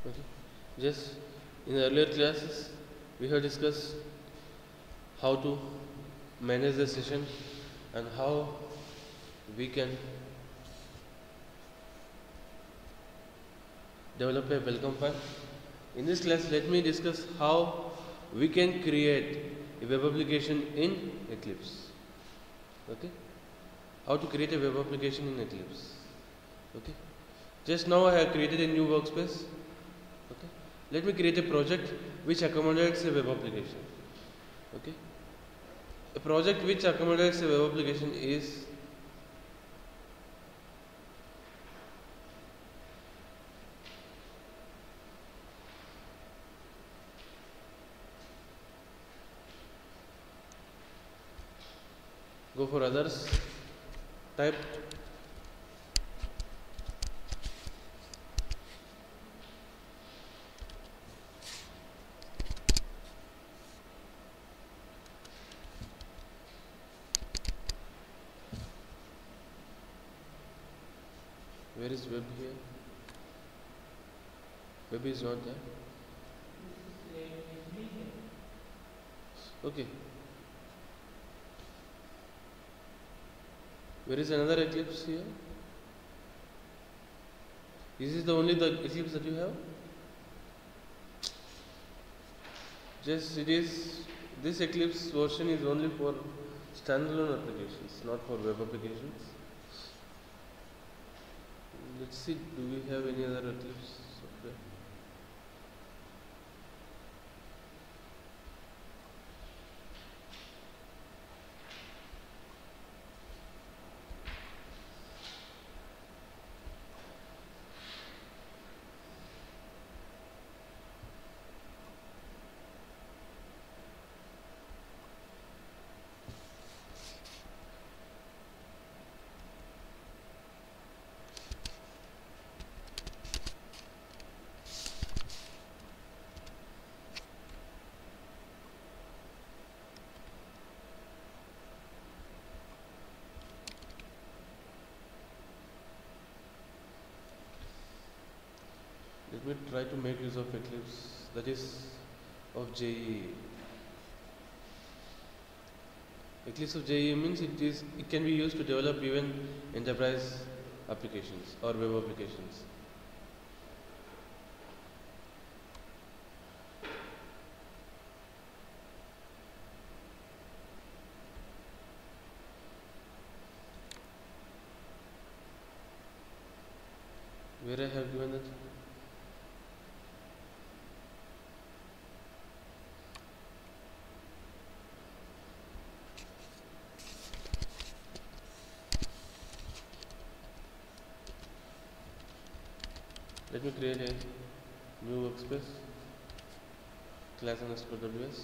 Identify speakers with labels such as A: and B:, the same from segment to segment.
A: Okay. Just in the earlier classes, we have discussed how to manage the session and how we can develop a welcome file. In this class, let me discuss how we can create a web application in Eclipse. Okay? How to create a web application in Eclipse. Okay? Just now I have created a new workspace. Okay? Let me create a project which accommodates a web application. Okay? A project which accommodates a web application is go for others, type where is web here? Web is not there. Okay. Where is another Eclipse here? Is this the only Eclipse that you have? Just it is, this Eclipse version is only for standalone applications, not for web applications. Let's see, do we have any other Eclipse software? Let me try to make use of Eclipse, that is of JEE. Eclipse of JEE means it can be used to develop even enterprise applications or web applications. Where I have given that? Let me create a new workspace, class_ws.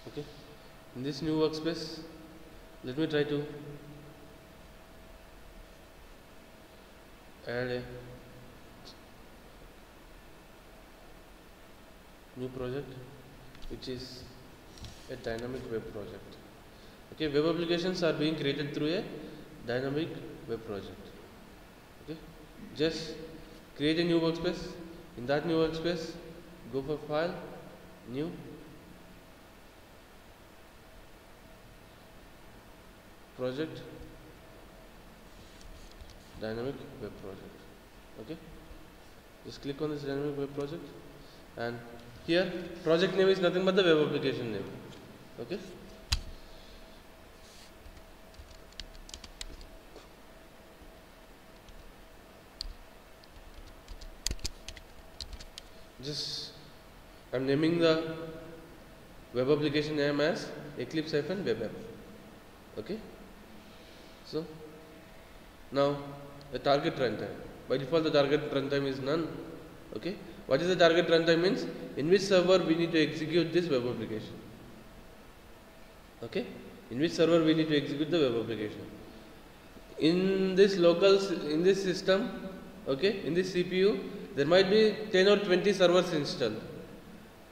A: Okay. In this new workspace, let me try to add a new project, which is a dynamic web project. Okay, web applications are being created through a dynamic web project. Okay, just create a new workspace. In that new workspace, go for File, New, Project, Dynamic Web Project. Okay, just click on this dynamic web project, and here project name is nothing but the web application name. Okay. Just I'm naming the web application name as Eclipse-web app. Okay. So now the target runtime. By default, the target runtime is none. Okay. What is the target runtime means? In which server we need to execute this web application. Okay. In which server we need to execute the web application. In this in this system, okay, in this CPU, there might be 10 or 20 servers installed.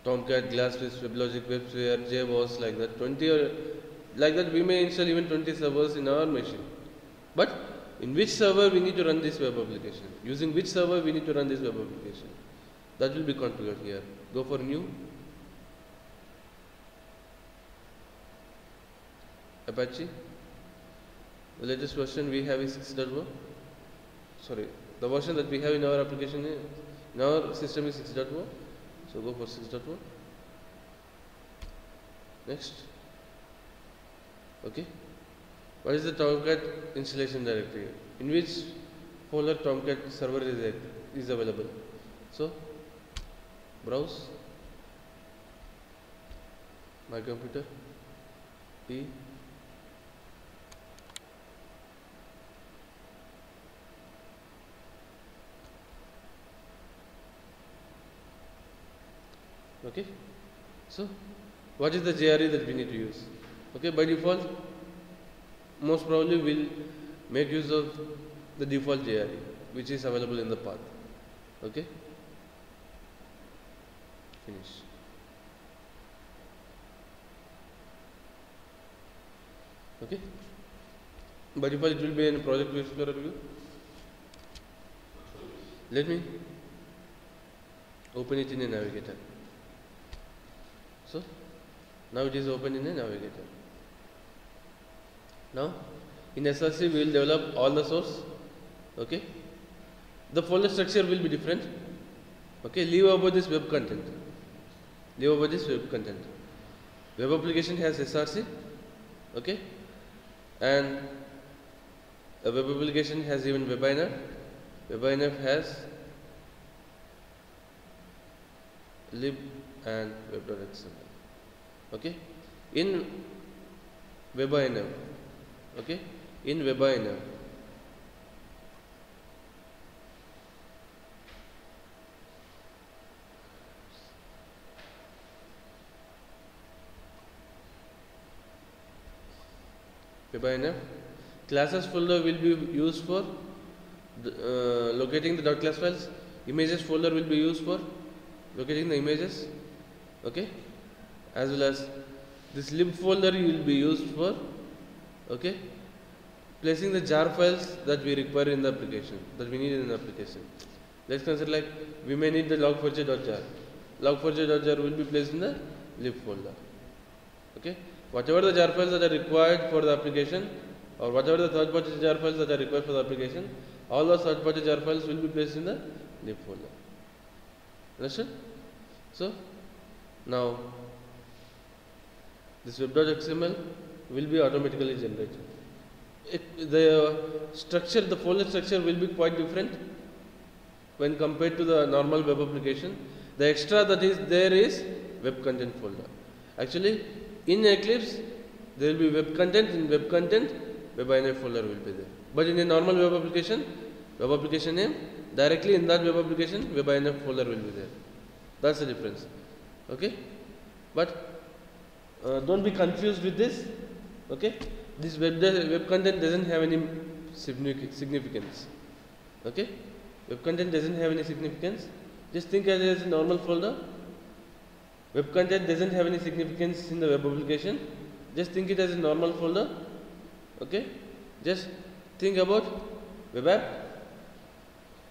A: Tomcat, Glassfish, WebLogic, WebSphere, JBoss, like that. 20 or like that, we may install even 20 servers in our machine. But in which server we need to run this web application, using which server we need to run this web application, that will be configured here. Go for new, Apache. The latest version we have is 6.1. Sorry, the version that we have in our application, in our system is 6.1. So go for 6.1. Next. Okay. What is the Tomcat installation directory? In which folder Tomcat server is available? So browse my computer, P, okay. So what is the JRE that we need to use? Okay, by default, most probably we'll make use of the default JRE which is available in the path. Okay, finish. Okay, by default it will be in project explorer view. Let me open it in a navigator. So now it is open in a navigator. Now in SRC we will develop all the source. Okay, the folder structure will be different. Okay, leave over this web content. Leave over this web content. Web application has SRC. Okay, and a web application has even WebINF. WebINF has lib and web.xml. Okay, in WebINF, okay, in WebINF, classes folder will be used for locating the .class files. Images folder will be used for locating the images. Okay, as well as this lib folder will be used for, okay, placing the jar files that we require in the application, that we need in the application. Let's consider like we may need the log4j.jar. Log4j.jar will be placed in the lib folder. Okay, whatever the jar files that are required for the application, or whatever the third-party jar files that are required for the application, all those third-party jar files will be placed in the lib folder. Understood? So now this web.xml will be automatically generated. The structure, the folder structure will be quite different when compared to the normal web application. The extra that is there is web content folder. Actually, in Eclipse there will be web content. In web content, WebINF folder will be there. But in a normal web application name, directly in that web application, WebINF folder will be there. That's the difference. Okay, but don't be confused with this. Okay, this web content doesn't have any significance. Okay, web content doesn't have any significance. Just think of it as a normal folder. Web content doesn't have any significance in the web application. Just think it as a normal folder. Okay, just think about web app,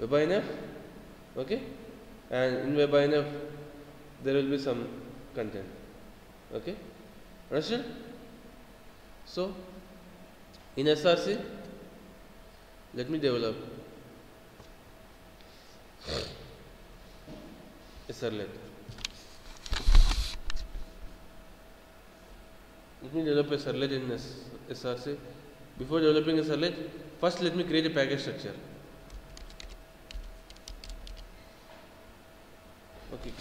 A: WebINF. Okay, and in WebINF there will be some content. Okay, understand? So in SRC, let me develop a servlet. Let me develop a servlet in SRC. Before developing a servlet, first let me create a package structure. Okay.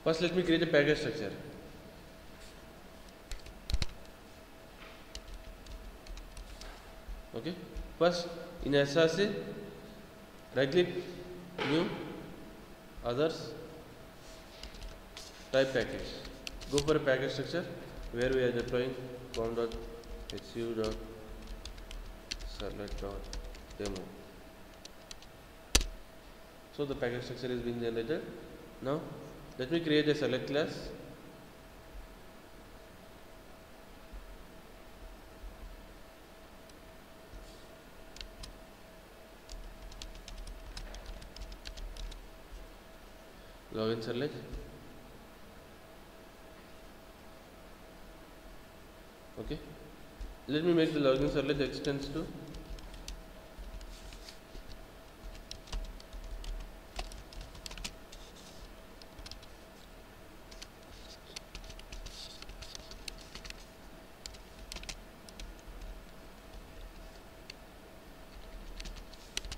A: First let me create a package structure. Okay. First in SRC, right click, new, others, type package. Go for a package structure where we are deploying com.hu.servlet.demo. So the package structure is being generated. Now let me create a select class. Login Servlet. Okay, let me make the login Servlet extends to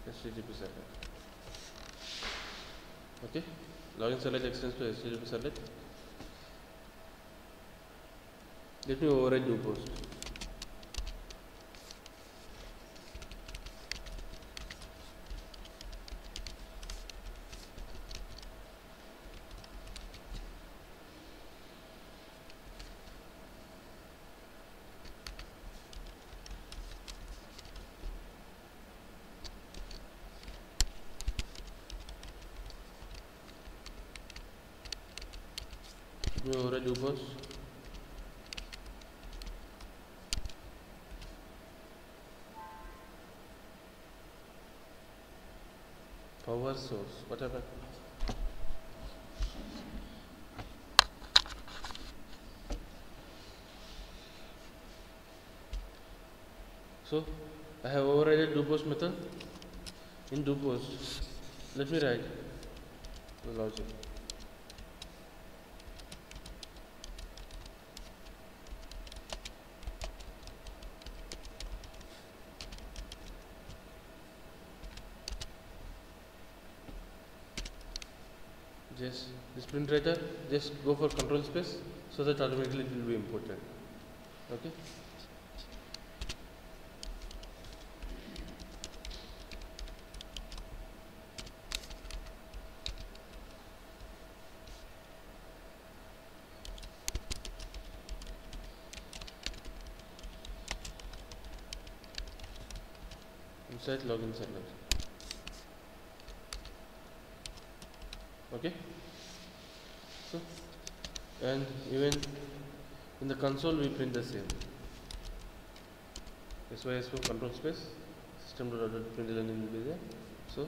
A: HTTP servlet. Okay, login Servlet extends to HTTP servlet. Let me override new post. Let me override new post. Power source, whatever. So I have overridden do post method. In do post, let me write the logic. Just this print writer, just go for control space so that automatically it will be imported. Okay. Inside login servlet. Okay. So, and even in the console we print the same. SYS4 control space system.out.println will be there. So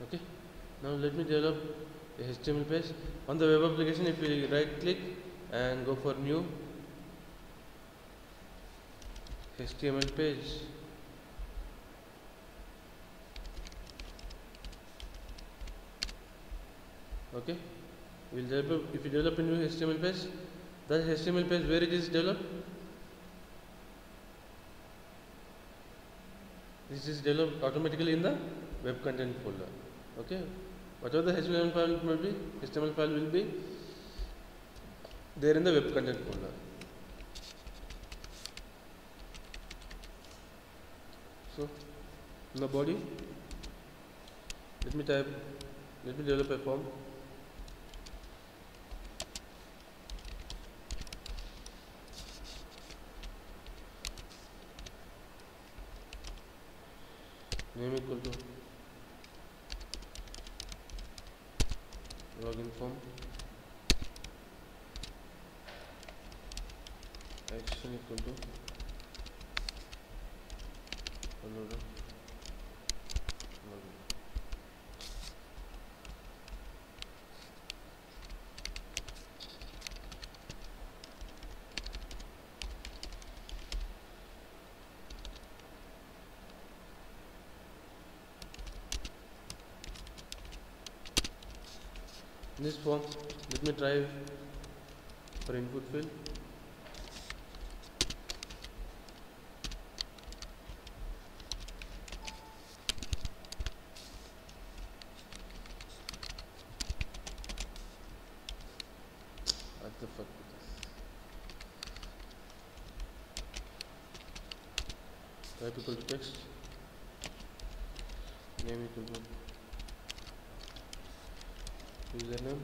A: okay, now let me develop a HTML page. On the web application, if we right click and go for new HTML page, okay, we'll develop. If you develop a new HTML page, that HTML page where it is developed, this is developed automatically in the web content folder. Okay, whatever the HTML file will be there in the web content folder. So in the body, let me develop a form. Name equal to login form, action equal to downloader login. In this form, let me try for input field. What the fuck is this? Type equal to text, name equal to username,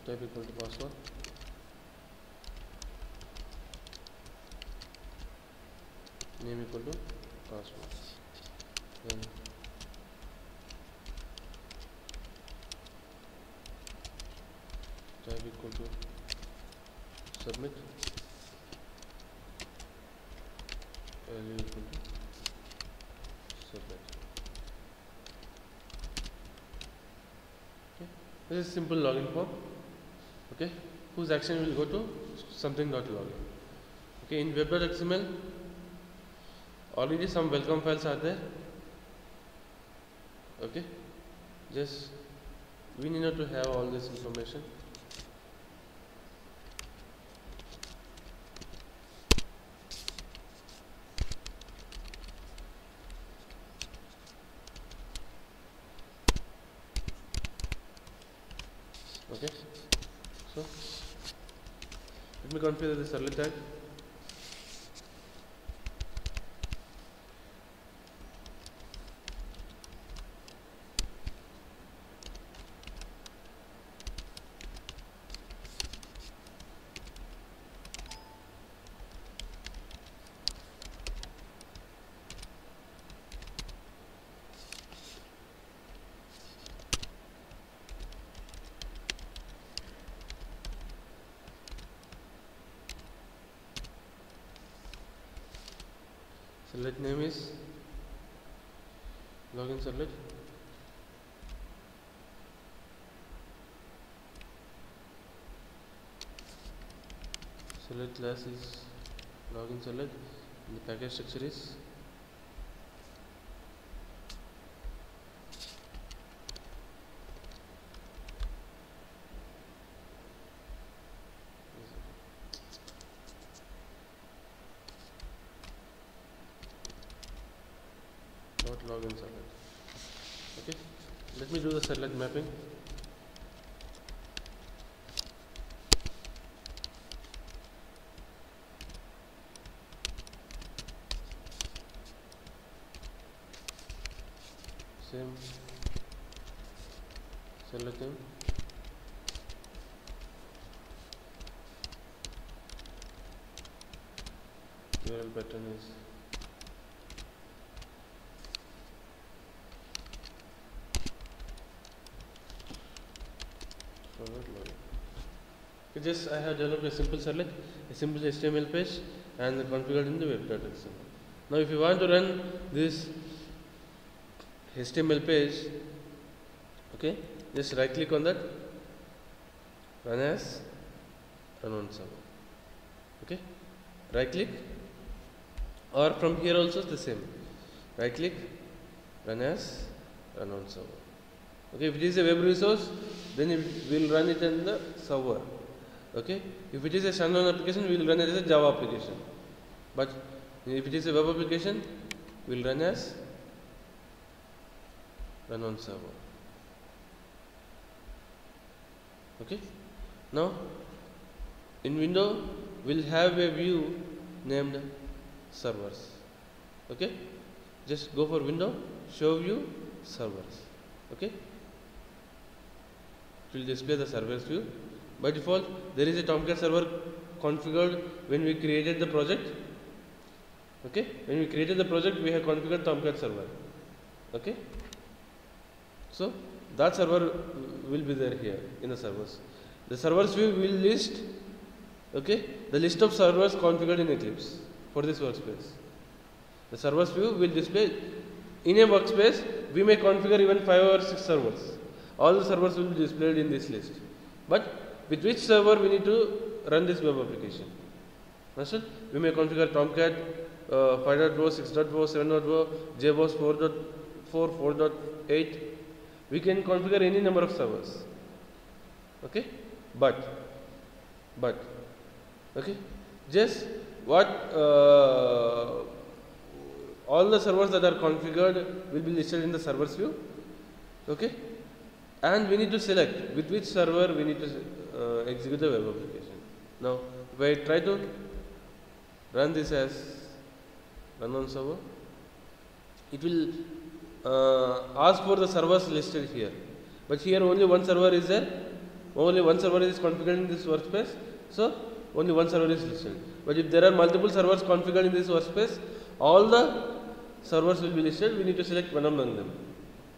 A: type equal to password, name equal to password, then type equal to submit, value equal to submit. Okay, this is simple login form. Okay, whose action will go to something.login. Okay, in web.xml already some welcome files are there. Okay, just we need not to have all this information. Okay, so let me configure the servlet tag. Servlet name is login servlet. Servlet class is login servlet. And the package structure is login servlet. Okay, let me do the servlet mapping. Same servlet name, URL pattern is okay, just I have developed a simple servlet, a simple HTML page, and configured in the web.xml. Now, if you want to run this HTML page, okay, just right click on that, run as, run on server. Okay, right click, or from here also the same. Right click, run as, run on server. Okay, if it is a web resource, then it will run it in the server. Okay, if it is a standalone application, we will run it as a Java application. But if it is a web application, we will run as run on server. Okay, now in window we will have a view named servers. Okay, just go for window, show view, servers. Okay, it will display the servers view. By default, there is a Tomcat server configured when we created the project. Okay, when we created the project, we have configured Tomcat server. Okay, so that server will be there here in the servers. The servers view will list, okay, the list of servers configured in Eclipse for this workspace. The servers view will display in a workspace. We may configure even 5 or 6 servers. All the servers will be displayed in this list. But with which server we need to run this web application? Understood? We may configure Tomcat 5.0, 6.0, 7.0, JBoss 4.4, 4.8. We can configure any number of servers. Okay? But but okay, just what all the servers that are configured will be listed in the servers view. Okay, and we need to select with which server we need to execute the web application. Now, if I try to run this as run on server, it will ask for the servers listed here, but here only one server is there, only one server is configured in this workspace, so only one server is listed. But if there are multiple servers configured in this workspace, all the servers will be listed. We need to select one among them,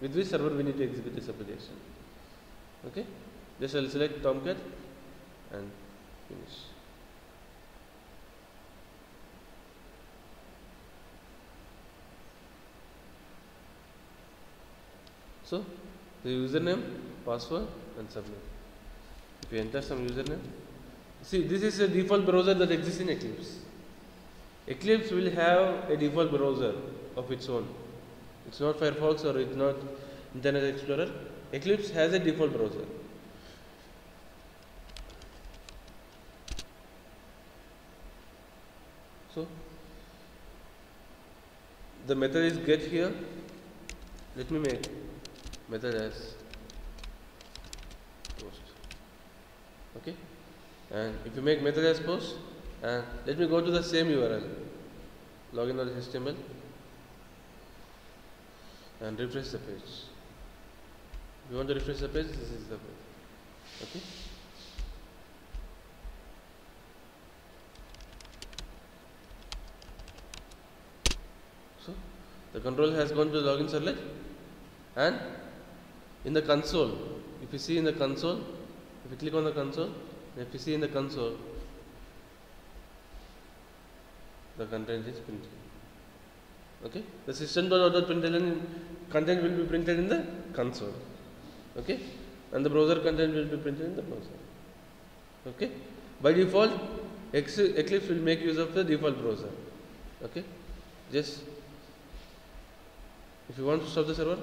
A: with which server we need to execute this application. Okay, just I'll select Tomcat and finish. So the username, password and submit. If you enter some username, see, this is a default browser that exists in Eclipse. Eclipse will have a default browser of its own. It's not Firefox or it's not Internet Explorer. Eclipse has a default browser. So the method is get here. Let me make method as post. Okay, and if you make method as post, and let me go to the same URL, login.html, and refresh the page. If you want to refresh the page, this is the page. Okay. So the control has gone to login servlet, and in the console, if you see in the console, if you click on the console, if you see in the console, the content is printed. Okay, the system.out.println content will be printed in the console. Okay, and the browser content will be printed in the browser. Okay, by default, Eclipse will make use of the default browser. Okay, just if you want to stop the server,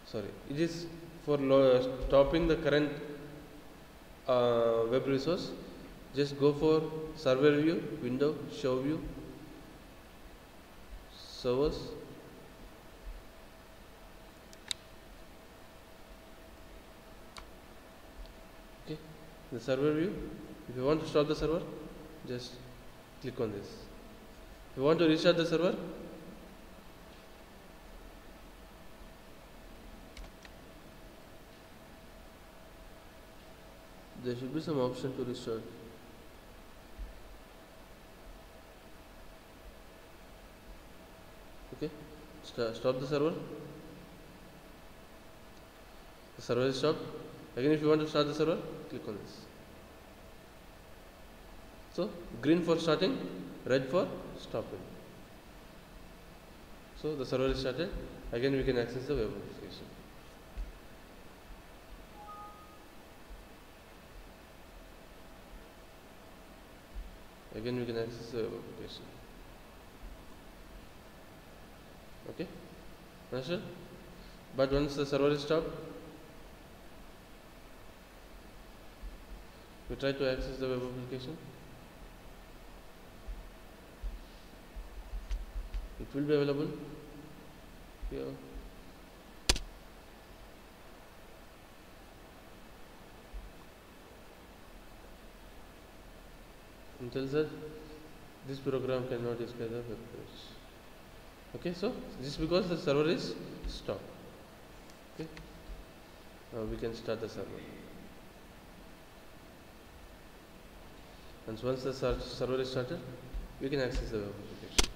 A: sorry, it is for stopping the current web resource. Just go for server view, window, show view, servers. Okay, the server view. If you want to stop the server, just click on this. If you want to restart the server, there should be some option to restart. Okay, stop the server. The server is stopped. Again, if you want to start the server, click on this. So green for starting, red for stopping. So the server is started. Again, we can access the web application. Again, we can access the web application. Okay, understood? But once the server is stopped, we try to access the web application. It will be available here. It tells us this program cannot display the web page. Okay, so this is because the server is stopped. Okay, now we can start the server. And once the server is started, we can access the web application.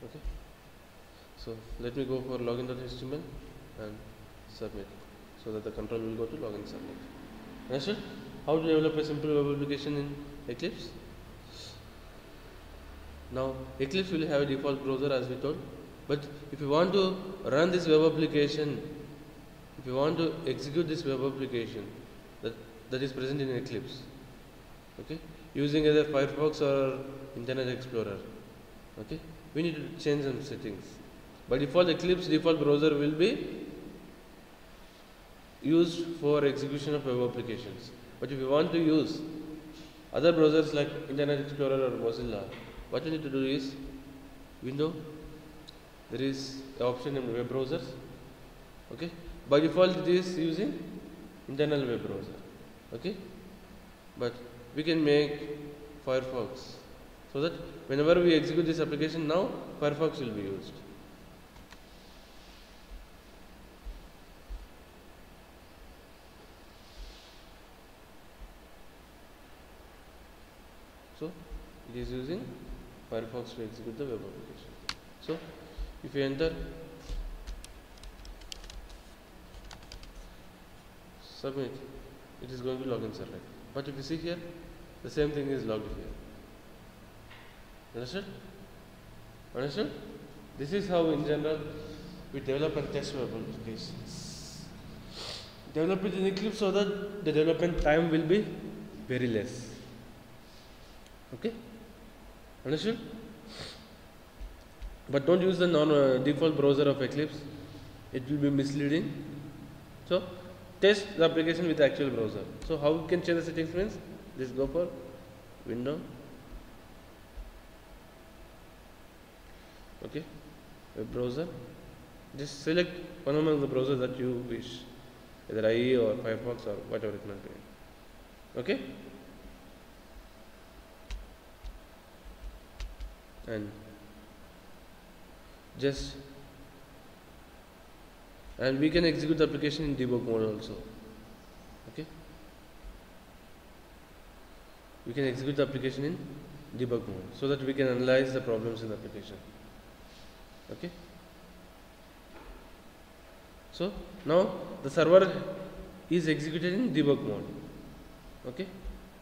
A: Okay, so let me go for login.html and submit, so that the control will go to login submit. Understood? How to develop a simple web application in Eclipse? Now, Eclipse will have a default browser as we told, but if you want to run this web application, if you want to execute this web application that is present in Eclipse, okay, using either Firefox or Internet Explorer, okay, we need to change some settings. By default, Eclipse default browser will be used for execution of web applications. But if you want to use other browsers like Internet Explorer or Mozilla, what you need to do is window, there is an option in web browsers. Okay, by default it is using internal web browser. Okay, but we can make Firefox so that whenever we execute this application now, Firefox will be used. So it is using Firefox to execute the web application. So if you enter submit, it is going to log in Servlet. But if you see here, the same thing is logged here. Understood? Understood? This is how in general we develop and test web applications. Develop it in Eclipse so that the development time will be very less. Okay? Understood? But don't use the default browser of Eclipse. It will be misleading. So test the application with the actual browser. So how we can change the settings means, just go for window. Okay, web browser. Just select one among the browsers that you wish, either IE or Firefox or whatever it might be. Okay, and we can execute the application in debug mode also. Okay, we can execute the application in debug mode so that we can analyze the problems in the application. Okay, so now the server is executed in debug mode. Okay,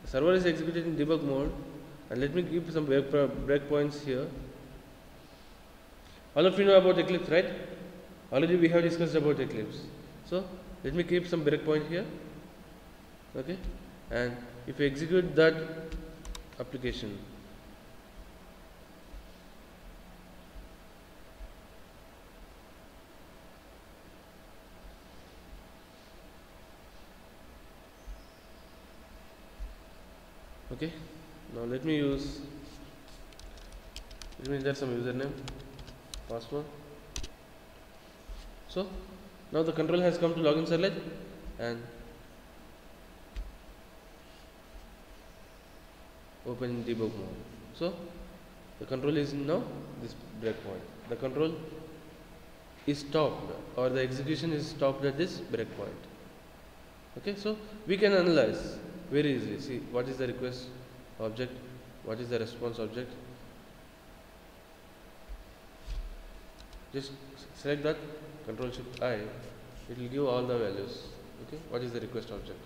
A: the server is executed in debug mode, and let me give some breakpoints here. All of you know about Eclipse, right? Already we have discussed about Eclipse. So let me keep some breakpoint here. Okay, and if you execute that application, okay, now let me enter some username, password. So now the control has come to login Servlet, and open in debug mode. So the control is now this breakpoint. The control is stopped, or the execution is stopped at this breakpoint. Okay, so we can analyze very easily. See what is the request object, what is the response object. Just select that, Control Shift I, it will give all the values. Okay, what is the request object?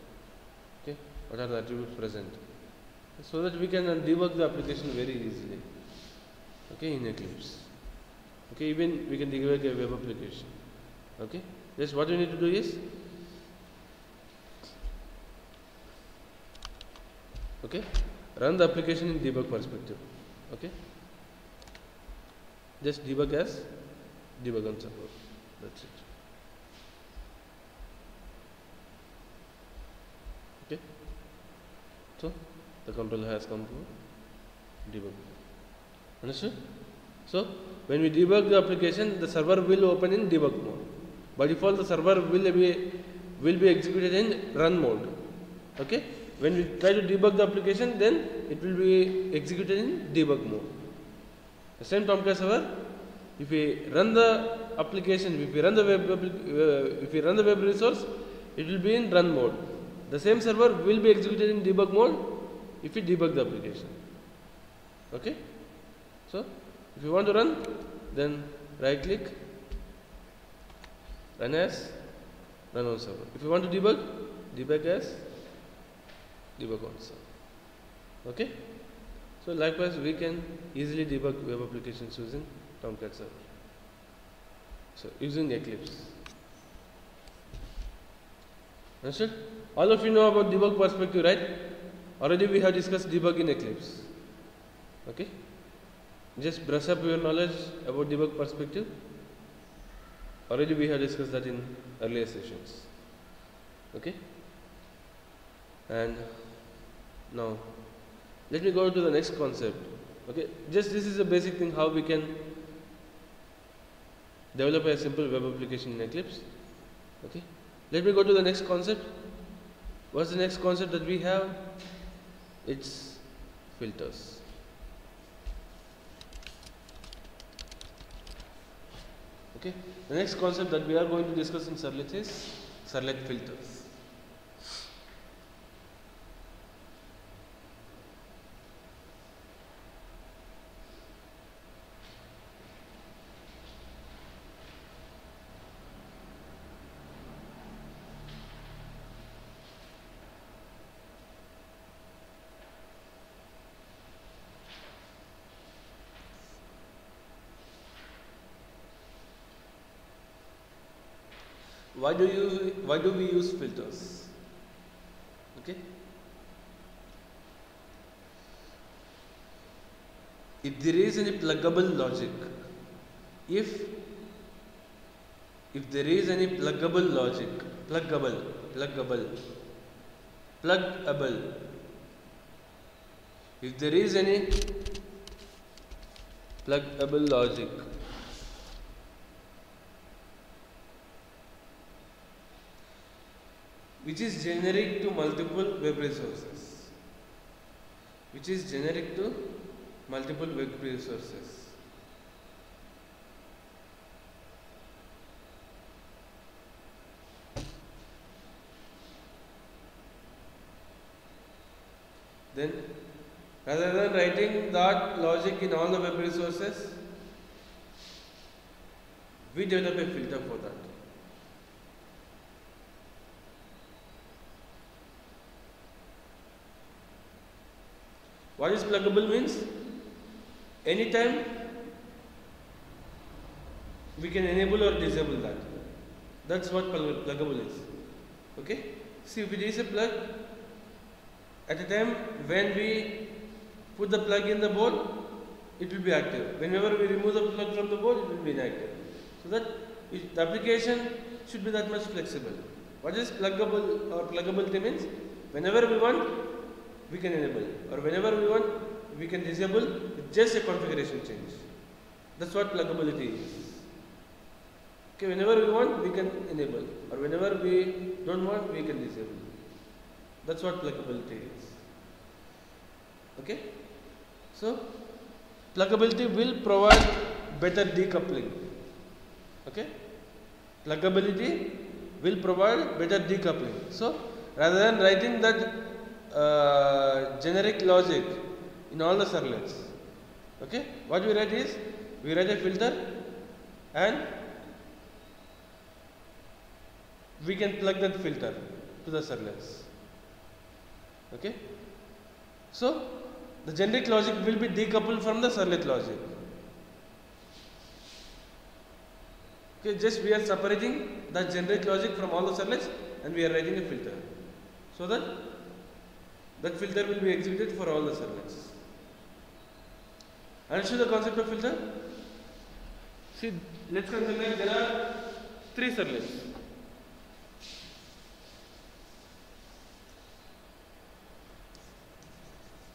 A: Okay, what are the attributes present? So that we can debug the application very easily. Okay, in Eclipse. Okay, even we can debug a web application. Okay, just what you need to do is, okay, run the application in debug perspective. Okay, just debug as debug on server. That's it. Okay, so the control has come to debug. Understood? So when we debug the application, the server will open in debug mode. By default, the server will be executed in run mode. Okay, when we try to debug the application, then it will be executed in debug mode. The same Tomcat server, if we run the application, if we run the web resource, it will be in run mode. The same server will be executed in debug mode if we debug the application. Okay, so if you want to run, then right click, run as run on server. If you want to debug as debug on server. Okay, so likewise we can easily debug web applications using Tomcat server. So using Eclipse. Understood? All of you know about debug perspective, right? Already we have discussed debug in Eclipse. Okay, just brush up your knowledge about debug perspective. Already we have discussed that in earlier sessions. Okay, and now let me go to the next concept. Okay, just this is a basic thing how we can develop a simple web application in Eclipse. Okay, let me go to the next concept. What's the next concept that we have? It's filters. Okay, the next concept that we are going to discuss in Servlet is Servlet Filters. Why do we use filters? Okay. If there is any pluggable logic, if there is any pluggable logic, pluggable, if there is any pluggable logic, which is generic to multiple web resources, then rather than writing that logic in all the web resources, we develop a filter for that. What is pluggable means? Anytime we can enable or disable that. That's what pluggable is. Okay? See, if it is a plug, at a time when we put the plug in the board, it will be active. Whenever we remove the plug from the board, it will be inactive. So that the application should be that much flexible. What is pluggable or pluggability means? Whenever we want, we can enable, or whenever we want, we can disable with just a configuration change. That's what pluggability is. Okay, whenever we want, we can enable, or whenever we don't want, we can disable. That's what pluggability is. Okay, so pluggability will provide better decoupling. Okay, pluggability will provide better decoupling. So rather than writing that generic logic in all the servlets, okay, what we write is, we write a filter and we can plug that filter to the servlets. Okay, so the generic logic will be decoupled from the servlet logic. Okay, just we are separating the generic logic from all the servlets and we are writing a filter so that filter will be executed for all the servlets. Understand the concept of filter? See, let's consider there are 3 servlets.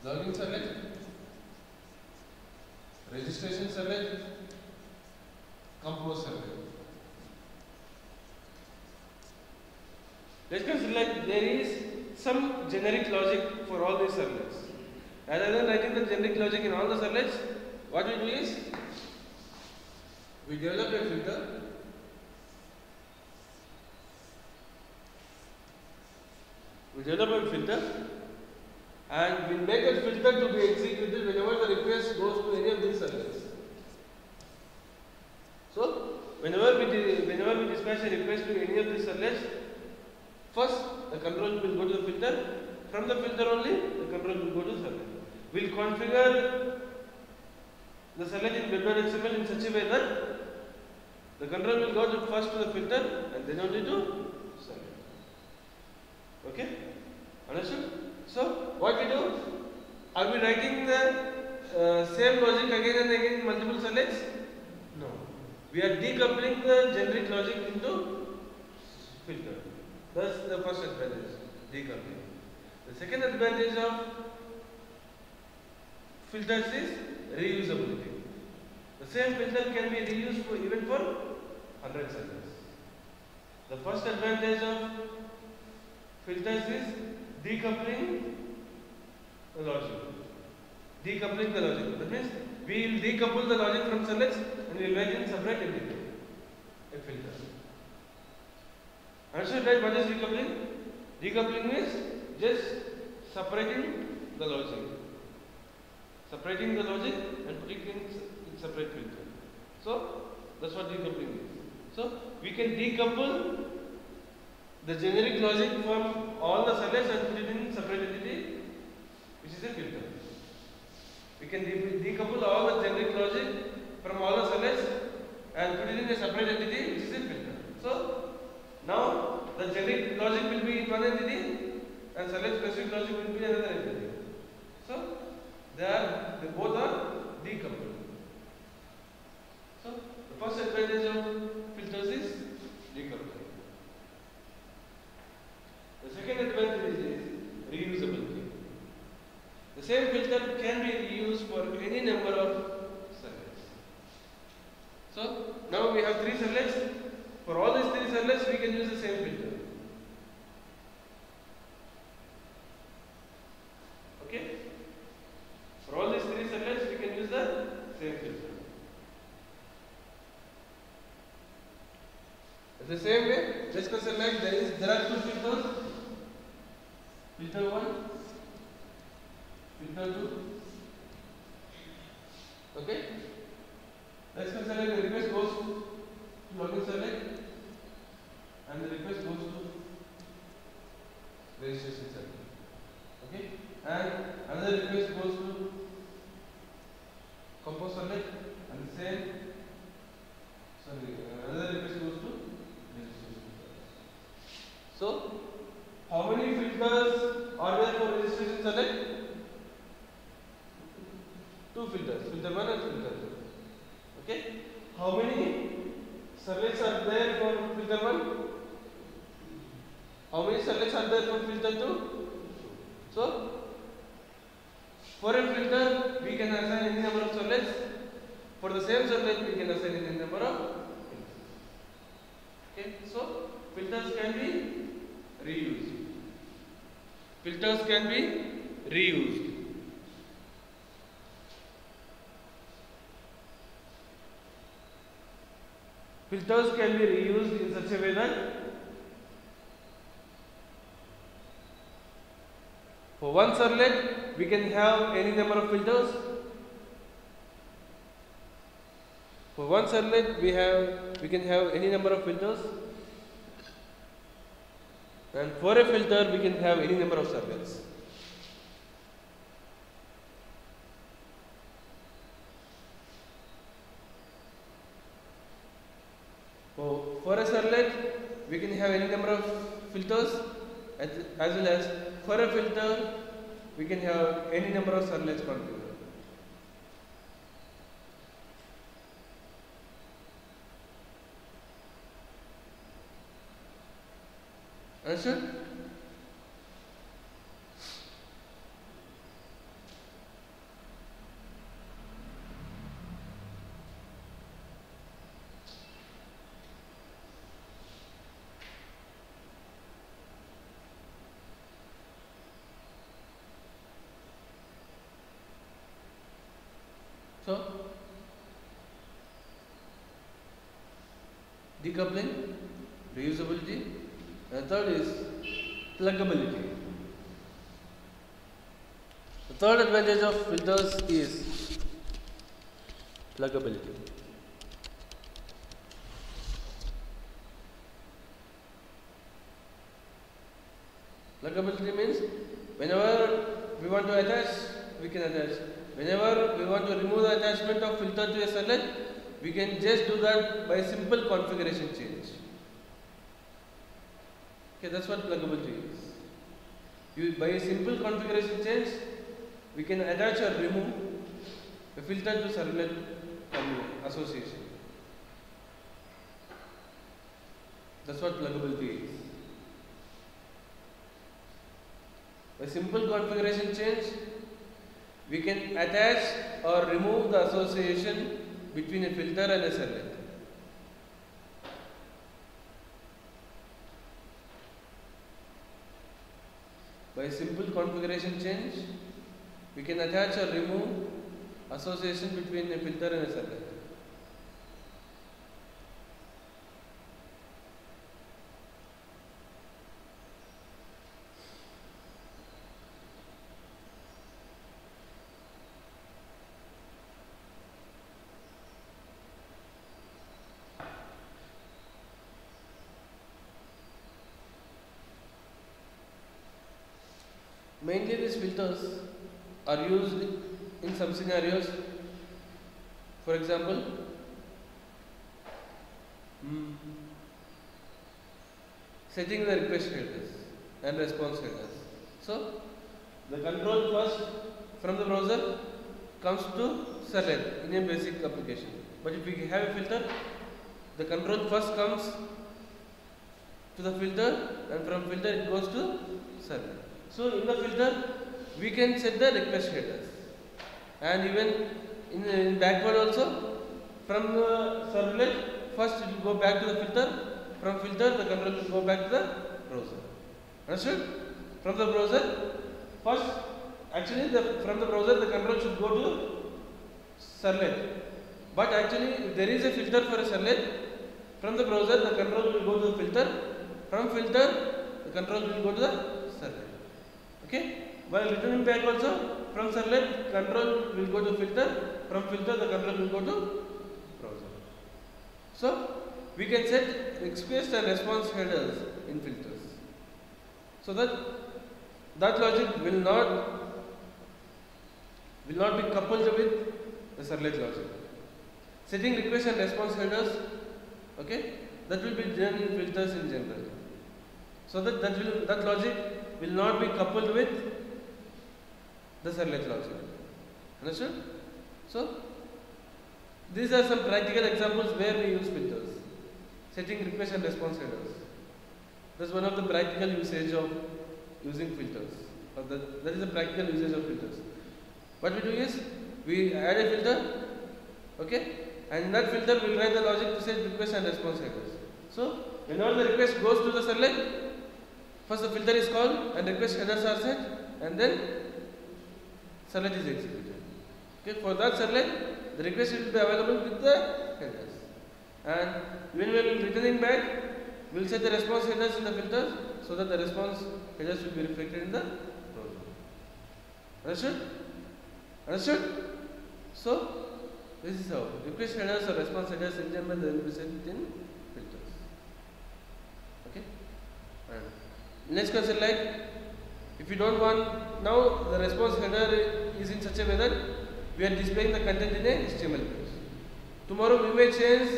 A: Login servlet, registration servlet, compose servlet. Let's consider there is some generic logic for all these servlets. Rather than writing the generic logic in all the servlets, what we do is, we develop a filter and we make that filter to be executed whenever the request goes to any of these servlets. So whenever we dispatch a request to any of these servlets, first the control will go to the filter. From the filter only, the control will go to servlet. We'll configure the servlet in web.xml in such a way that the control will go to first to the filter and then only to servlet. Okay? Understood? So what we do? Are we writing the same logic again and again in multiple servlets? No. We are decoupling the generic logic into filter. That's the first advantage, decoupling. The second advantage of filters is reusability. The same filter can be reused for even for 100 servers. The first advantage of filters is decoupling the logic. Decoupling the logic. That means we will decouple the logic from servlets and we will write in separate entity, a filter. Understood, right? What is decoupling? Decoupling means just separating the logic. Separating the logic and putting in separate filter. So that's what decoupling is. So we can decouple the generic logic from all the servlets and put it in separate entity, which is a filter. We can decouple all the generic logic from all the servlets and put it in a separate entity, which is a filter. So now the generic logic will be in one entity and servlet specific logic will be another entity. So they both are decoupled. So the first advantage of filters is decoupling. The second advantage is reusability. The same filter can be reused for any number of servlets. So now we have 3 servlets. For all these 3 servlets, we can use the same filter. Okay? For all these 3 servlets, we can use the same filter. The same way, let's consider like there are 2 filters. Filter 1, filter 2. Okay? Let's consider the request goes to login servlet and the request goes to registration servlet. Okay? And another request goes to compose servlet and the same. Another request goes to registration servlet. So, how many filters are there for registration servlet? 2 filters, filter 1 and filter 2. Okay? How many servlets are there for filter 1? How many servlets are there for filter 2? So, for a filter, we can assign any number of servlets. For the same servlet, we can assign any number of filters. Okay? So, filters can be reused. Filters can be reused. Filters can be reused in such a way that for one servlet we can have any number of filters. For one servlet we can have any number of filters, and for a filter we can have any number of servlets. For a servlet, we can have any number of filters, as well as for a filter, we can have any number of servlets configured. Understood? So, decoupling, reusability, and the third is pluggability. The third advantage of filters is pluggability. Pluggability means whenever we want to attach, we can attach. Whenever we want to remove the attachment of filter to a servlet, we can just do that by simple configuration change. Okay, that's what pluggability is. By a simple configuration change, we can attach or remove a filter to servlet association. That's what pluggability is. By simple configuration change, we can attach or remove the association between a filter and a servlet. By simple configuration change, we can attach or remove association between a filter and a servlet. Mainly these filters are used in some scenarios. For example, setting the request headers and response headers. So, the control first from the browser comes to Servlet in a basic application. But if we have a filter, the control first comes to the filter, and from filter it goes to Servlet. So, in the filter, we can set the request headers, and even in backward also, from the servlet, first it will go back to the filter, from filter the control will go back to the browser. Understood? From the browser, first, actually from the browser the control should go to servlet, but actually if there is a filter for a servlet, from the browser the control will go to the filter, from filter the control will go to the servlet. Okay? While returning back also, from servlet control will go to filter, from filter the control will go to browser. So, we can set request and response headers in filters, so that logic will not be coupled with the servlet logic. Setting request and response headers, okay, that will be done in filters in general, so that logic will not be coupled with the servlet logic. Understood? So, these are some practical examples where we use filters. Setting request and response headers. That's one of the practical usage of using filters. Or that is the practical usage of filters. What we do is, we add a filter, okay, and in that filter we will write the logic to set request and response headers. So, whenever the request goes to the servlet, first the filter is called and request headers are set, and then servlet is executed. Okay, for that servlet, the request will be available with the headers. And when we are returning back, we will set the response headers in the filters, so that the response headers will be reflected in the browser. Understood? Understood? So, this is how request headers or response headers in general they will be set in filters. Okay? And let's consider like, if you don't want, now the response header is in such a way that we are displaying the content in a HTML page. Tomorrow we may change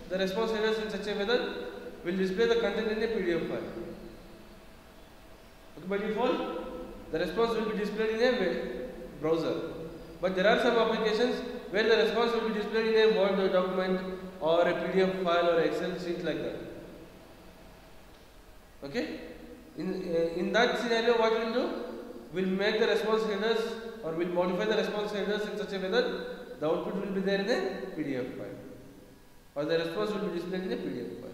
A: the response headers in such a way that we will display the content in a PDF file. Okay, by default, the response will be displayed in a browser. But there are some applications where the response will be displayed in a Word document or a PDF file or Excel sheet like that. Okay? In that scenario, what we will do? We will make the response headers, or we will modify the response headers in such a way that the output will be there in a PDF file, or the response will be displayed in a PDF file.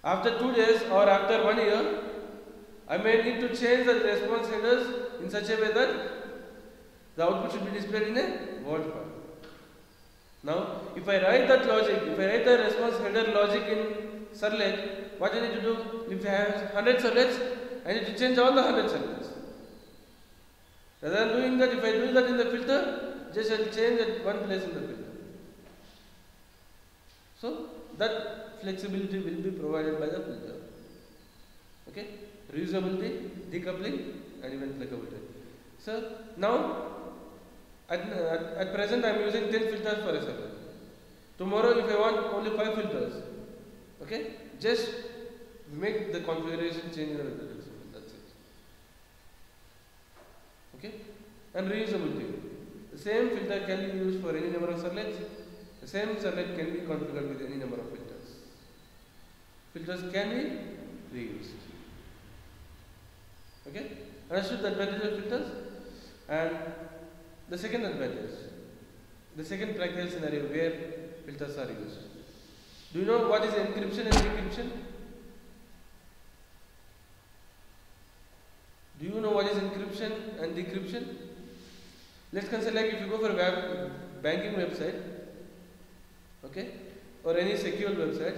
A: After 2 days or after 1 year, I may need to change the response headers in such a way that the output should be displayed in a Word file. Now, if I write that logic, if I write the response header logic in Servlet, what I need to do? If I have 100 servlets, I need to change all the 100 servlets. Rather than doing that, if I do that in the filter, just I will change at one place in the filter. So, that flexibility will be provided by the filter. Okay? Reusability, decoupling, and even flexibility. So, now, at present I am using 10 filters for a servlet. Tomorrow, if I want only 5 filters, okay, just make the configuration change in the filter. That's it. Okay? And reusability. The same filter can be used for any number of servlets. The same servlet can be configured with any number of filters. Filters can be reused. Okay? Understood the advantage of filters? And the second advantage, the second practical scenario where filters are used. Do you know what is encryption and decryption? Do you know what is encryption and decryption? Let's consider like if you go for a banking website, okay, or any secure website,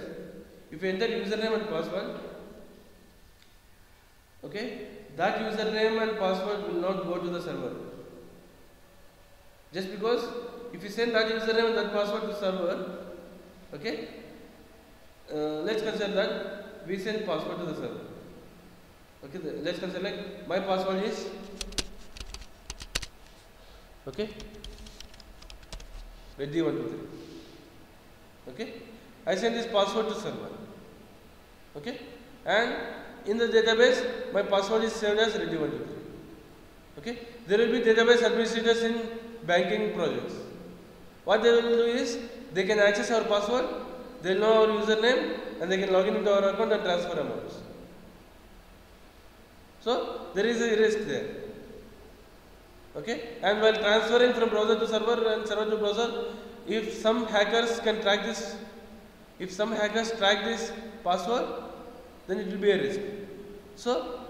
A: if you enter username and password, okay, that username and password will not go to the server. Just because if you send that username and that password to server, okay, let's consider that we send password to the server. Okay, let's consider like my password is, okay, ready 1 2 3. Okay, I send this password to server. Okay, and in the database my password is saved as ready 1 2 3. Okay, there will be database administrators in banking projects. What they will do is they can access our password, they know our username, and they can log in into our account and transfer amounts. So there is a risk there. Okay, and while transferring from browser to server and server to browser, if some hackers can track this, if some hackers track this password, then it will be a risk. So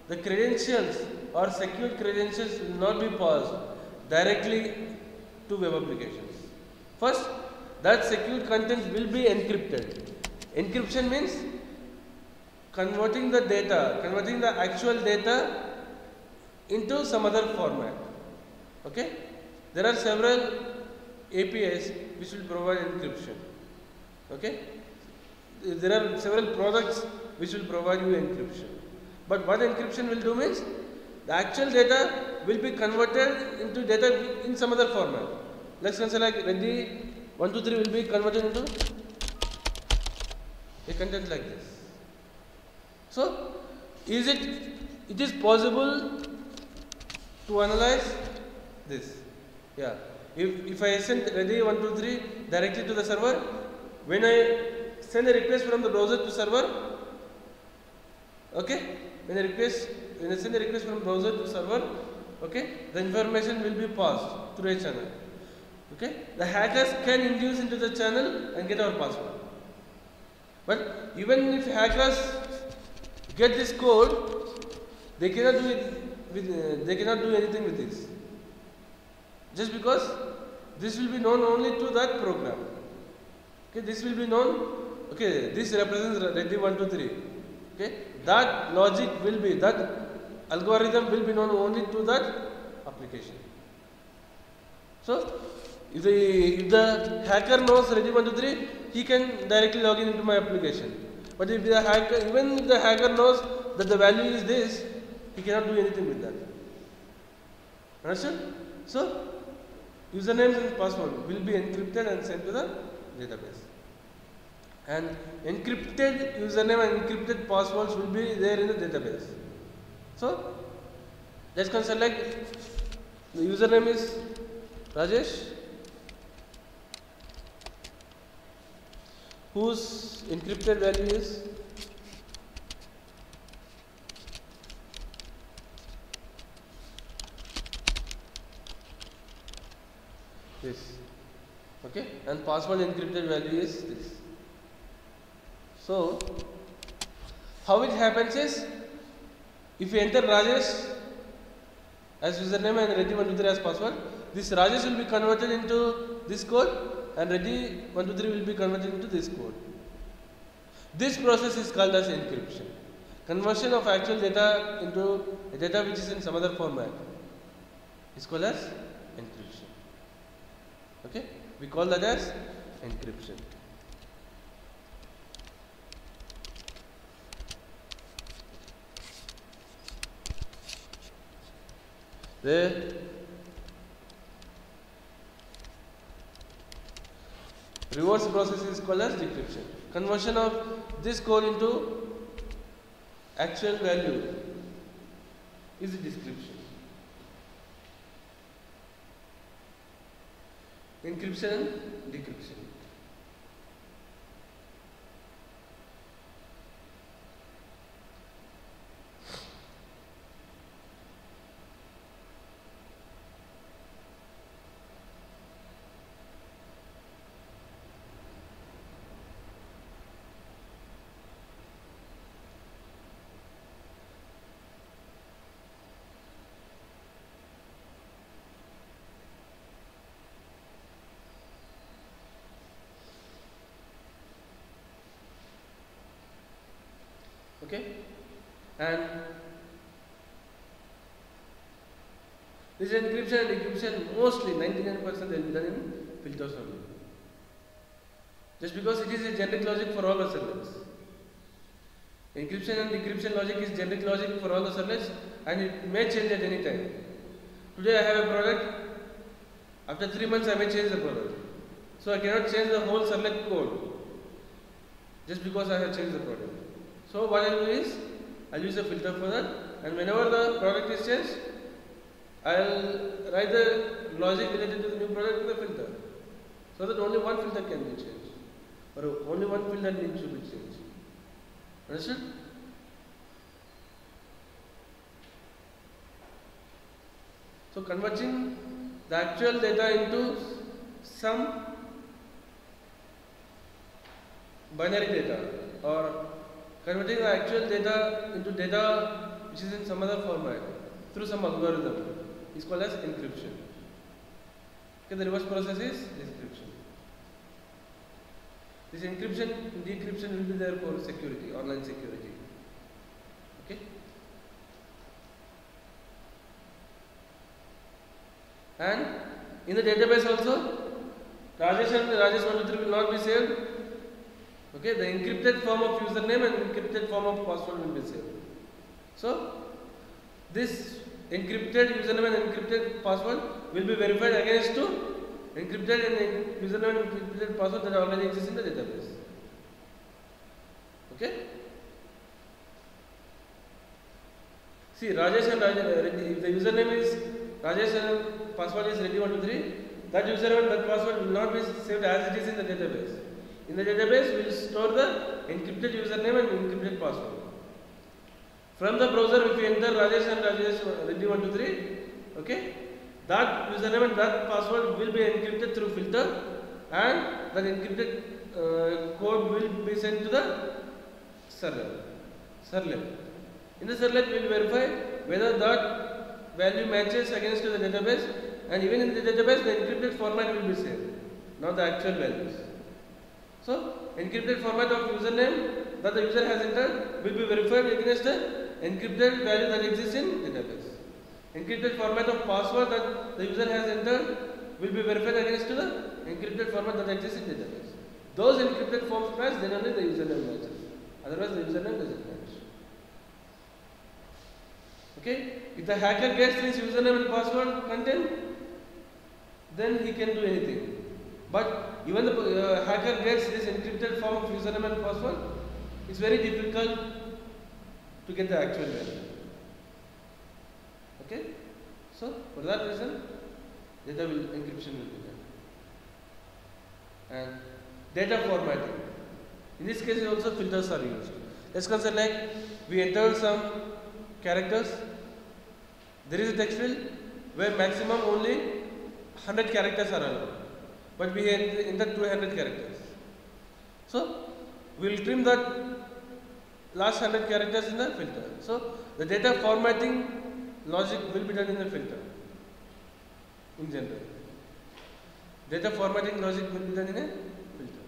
A: the credentials or secured credentials will not be passed directly to web applications. First, that secured content will be encrypted. Encryption means converting the data, converting the actual data into some other format. Okay, there are several APIs which will provide encryption. Okay, there are several products which will provide you encryption. But what encryption will do means the actual data will be converted into data in some other format. Let's consider like ready 1 2 3 will be converted into a content like this. So it is possible to analyze this. Yeah. If I send ready 1 2 3 directly to the server, when I send a request from the browser to server, okay, when I send a request from browser to server, okay, the information will be passed through a channel. Okay, the hackers can induce into the channel and get our password. But even if hackers get this code, they cannot do anything with this. Just because this will be known only to that program. Okay, this will be known. Okay, this represents ready 1 2 3. Okay, that logic will be, that algorithm will be known only to that application. So if the hacker knows ready 1 2 3, he can directly log in into my application. But if the hacker, even if the hacker knows that the value is this, he cannot do anything with that. Understood? So usernames and password will be encrypted and sent to the database. And encrypted username and encrypted passwords will be there in the database. So let's consider like the username is Rajesh, whose encrypted value is this. Okay, and password encrypted value is this. So how it happens is, if you enter Rajesh as username and ready 1 2 3 as password, this Rajesh will be converted into this code and ready 1 2 3 will be converted into this code. This process is called as encryption. Conversion of actual data into a data which is in some other format is called as encryption. Okay, we call that as encryption. The reverse process is called as decryption. Conversion of this code into actual value is decryption. Encryption and decryption. And this encryption and decryption mostly 99% will be done in filters only. Just because it is a generic logic for all the servlets. Encryption and decryption logic is generic logic for all the servlets and it may change at any time. Today I have a product, after 3 months I may change the product. So I cannot change the whole servlet code just because I have changed the product. So what I will do is, I will use a filter for that, and whenever the product is changed, I will write the logic related to the new product in the filter, so that only one filter can be changed, or only one filter needs to be changed. Understood? So converting the actual data into some binary data, or converting the actual data into data which is in some other format through some algorithm is called as encryption. Okay, the reverse process is decryption. This encryption and decryption will be there for security, online security. Okay. And in the database also, Rajesh and Rajesh 123 will not be saved. Okay, the encrypted form of username and encrypted form of password will be saved. So, this encrypted username and encrypted password will be verified against to encrypted and username and encrypted password that already exists in the database. Okay? See, Rajesh and if the username is Rajesh and password is Reddy123, that username and that password will not be saved as it is in the database. In the database, we will store the encrypted username and encrypted password. From the browser, if you enter Rajesh and Rajesh Reddy123, okay, that username and that password will be encrypted through filter, and that encrypted code will be sent to the servlet. In the servlet, we will verify whether that value matches against the database, and even in the database, the encrypted format will be saved, not the actual values. So, encrypted format of username that the user has entered will be verified against the encrypted value that exists in database. Encrypted format of password that the user has entered will be verified against the encrypted format that exists in database. Those encrypted forms match, then only the username matches. Otherwise, the username doesn't match. Okay? If the hacker gets this username and password content, then he can do anything. But even the hacker gets this encrypted form of username and password, it's very difficult to get the actual value. Okay? So, for that reason, encryption will be done. And data formatting. In this case, also filters are used. Let's consider like we entered some characters. There is a text field where maximum only 100 characters are allowed, but we entered 200 characters. So, we will trim that last 100 characters in the filter. So, the data formatting logic will be done in the filter in general. Data formatting logic will be done in a filter.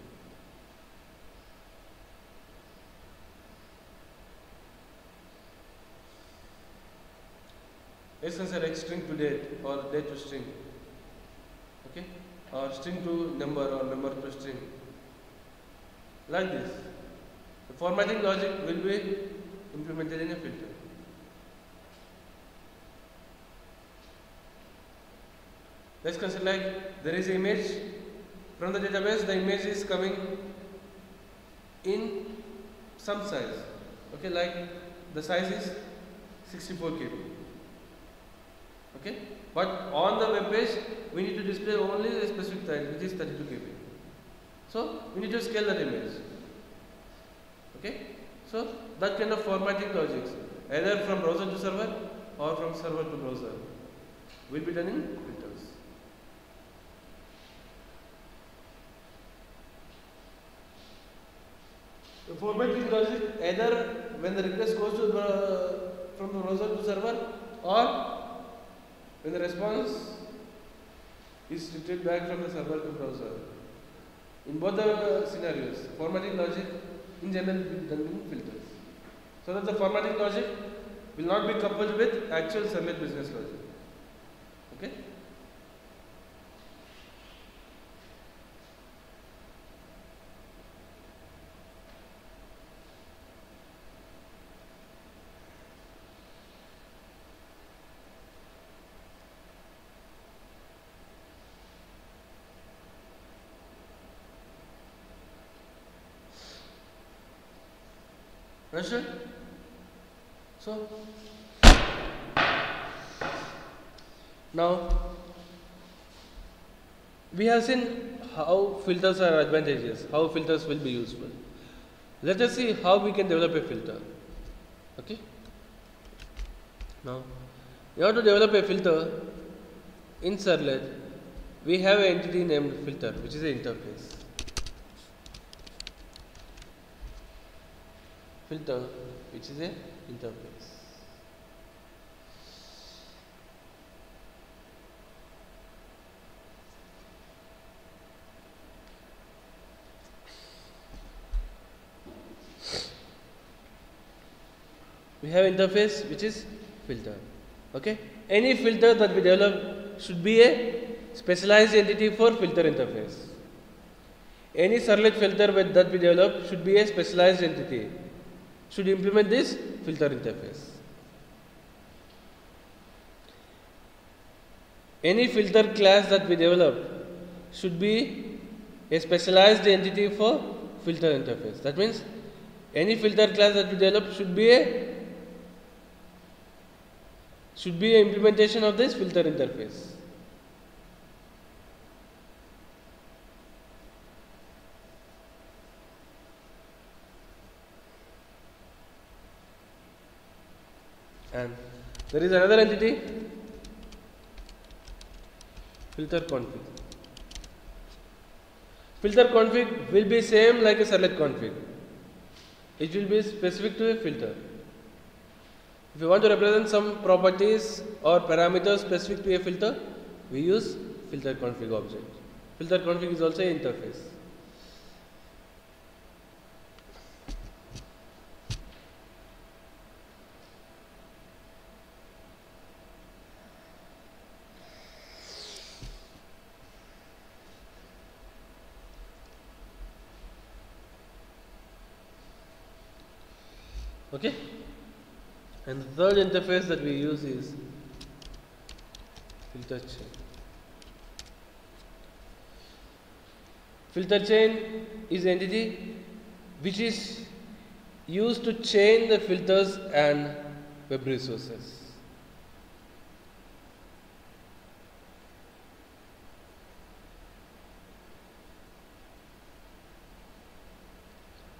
A: Let's consider like string to date or date to string. Okay? Or string to number or number to string. Like this. The formatting logic will be implemented in a filter. Let's consider like there is an image from the database. The image is coming in some size. Okay, like the size is 64 KB. Okay, but on the web page we need to display only a specific size, which is 32 KB. So we need to scale that image. Okay, so that kind of formatting logics, either from browser to server or from server to browser, will be done in filters. The formatting logic, either when the request goes to from the browser to server, or when the response is retrieved back from the server to browser. In both the scenarios, formatting logic in general will be done in filters. so that the formatting logic will not be coupled with actual Servlet business logic. Okay. Understood? So now we have seen how filters are advantageous, how filters will be useful. Let us see how we can develop a filter. Okay. Now, in order to develop a filter in Servlet, we have an entity named filter, which is an interface. Filter, which is a interface. We have interface which is filter. Okay. Any filter that we develop should be a specialized entity for filter interface. Any Servlet filter that we develop should be a specialized entity. Should implement this filter interface. Any filter class that we develop should be a specialized entity for filter interface. That means any filter class that we develop should be an implementation of this filter interface. And there is another entity, filter config. Filter config will be same like a Servlet config. It will be specific to a filter. If you want to represent some properties or parameters specific to a filter, we use filter config object. Filter config is also an interface. Okay. And the third interface that we use is filter chain. Filter chain is an entity which is used to chain the filters and web resources.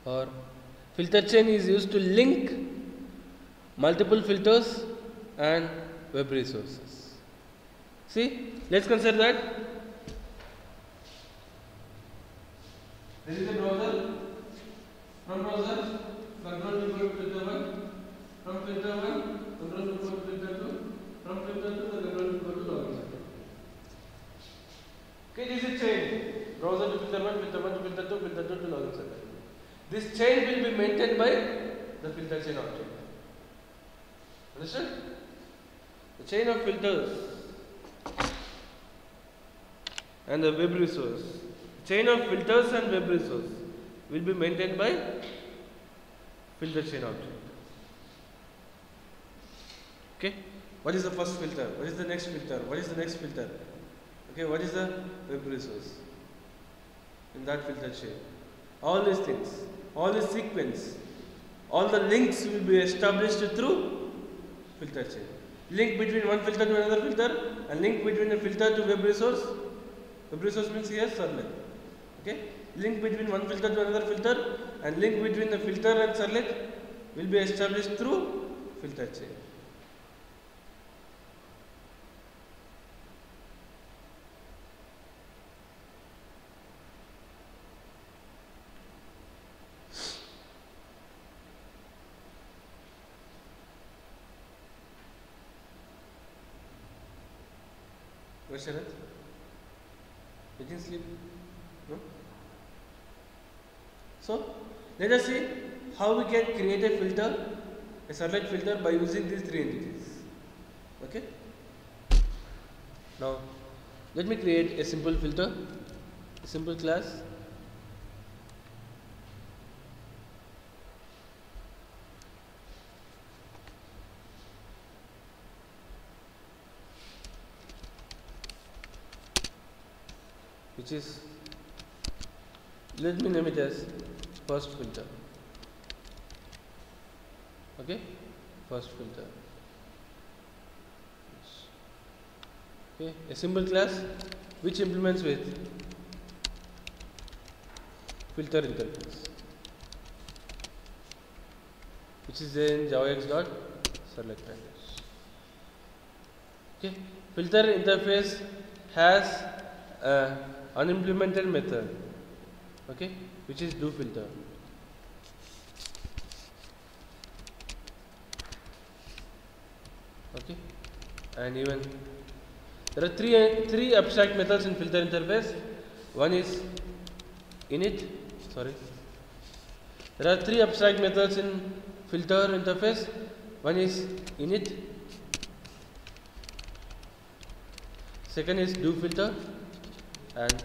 A: Or filter chain is used to link multiple filters and web resources. See, let's consider that. This is a browser. From browser, control to go to filter 1. From filter 1, control to go to filter 2. From filter 2, the control to go to login. Okay, this is a chain. Browser to filter 1, filter 1 to filter 2, filter 2 to login server. This chain will be maintained by the filter chain object. Understood? The chain of filters and the web resource. Chain of filters and web resource will be maintained by filter chain object. Okay? What is the first filter? What is the next filter? What is the next filter? Okay, what is the web resource in that filter chain? All these things, all this sequence, all the links will be established through filter chain. Link between one filter to another filter and link between a filter to web resource. Web resource means here Servlet. Okay? Link between one filter to another filter and link between the filter and Servlet will be established through filter chain. Where's Sharat? You can sleep? No? So, let us see how we can create a filter a servlet filter by using these three entities. Okay. Now let me create a simple filter, a simple class. Which is, let me name it as first filter. Okay, first filter. Okay, a simple class which implements with filter interface, which is there in JavaX.Servlet Filters. Okay, filter interface has a unimplemented method, okay, which is doFilter. Okay, and even there are three abstract methods in filter interface. One is init. There are three abstract methods in filter interface. One is init. Second is doFilter. And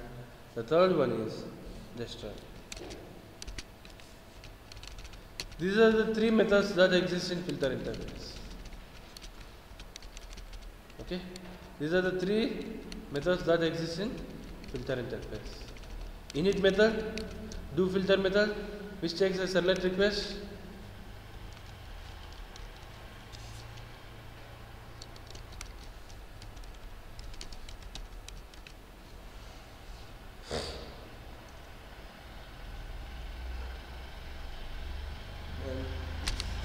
A: the third one is destroy. These are the three methods that exist in filter interface. Okay, these are the three methods that exist in filter interface. Init method, doFilter method, which takes a servlet request,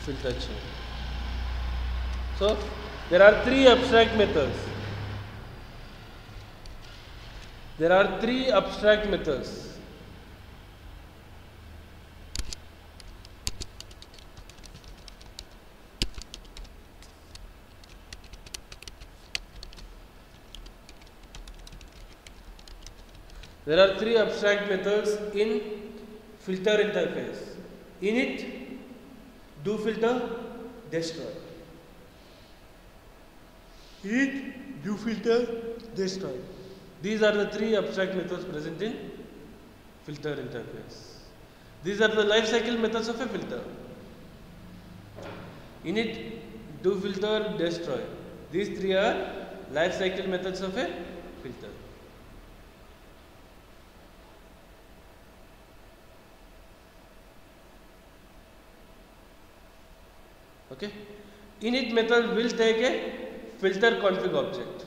A: filter chain. So there are three abstract methods. There are three abstract methods. There are three abstract methods in filter interface: init, doFilter, destroy. Init, doFilter, destroy. These are the three abstract methods present in filter interface. These are the lifecycle methods of a filter: init, doFilter, destroy. These three are lifecycle methods of a filter. Okay. Init method will take a filter config object.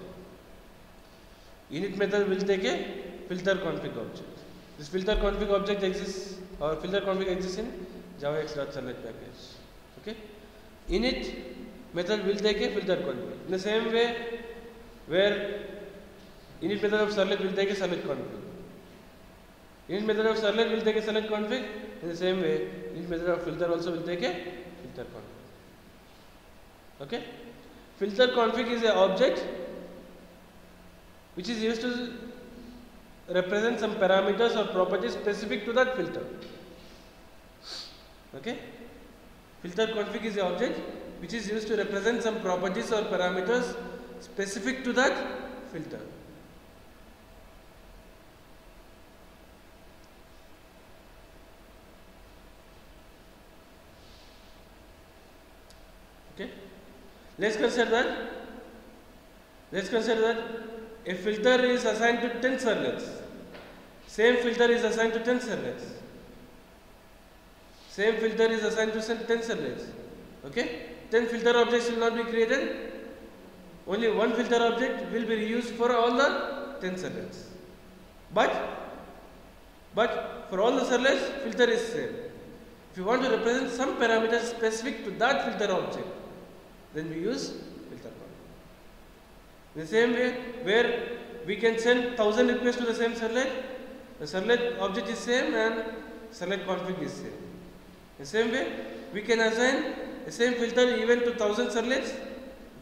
A: Init method will take a filter config object. This filter config object exists, or filter config exists in JavaX.Servlet package. Okay. Init method will take a filter config. In the same way, where init method of servlet will take a servlet config. Init method of servlet will take a servlet config. In the same way, init method of filter also will take a filter config. Okay. Filter config is an object which is used to represent some parameters or properties specific to that filter. Okay. Filter config is an object which is used to represent some properties or parameters specific to that filter. Okay. Let's consider that a filter is assigned to 10 servlets. Same filter is assigned to 10 servlets. Same filter is assigned to 10 servlets. Okay? 10 filter objects will not be created. Only one filter object will be reused for all the 10 servlets. But for all the servlets, filter is same. If you want to represent some parameters specific to that filter object, then we use filter config. In the same way, where we can send 1000 requests to the same servlet, the servlet object is same and servlet config is same. In the same way, we can assign the same filter even to 1000 servlets.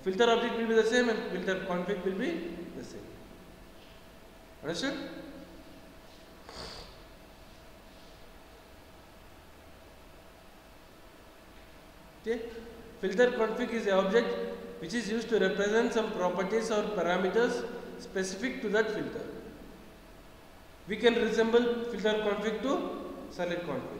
A: Filter object will be the same and filter config will be the same. Understood? Okay. Filter config is an object which is used to represent some properties or parameters specific to that filter. We can resemble filter config to servlet config.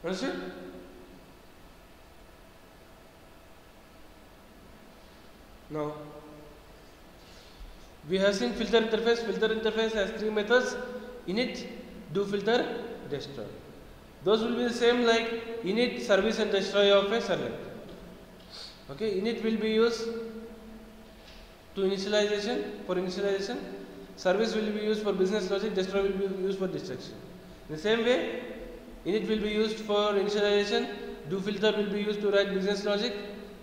A: Understood? Now, we have seen filter interface. Filter interface has three methods: init, do filter, destroy. Those will be the same like init, service and destroy of a servlet. Okay, init will be used to initialization, for initialization. Service will be used for business logic, destroy will be used for destruction. In the same way, init will be used for initialization, do filter will be used to write business logic,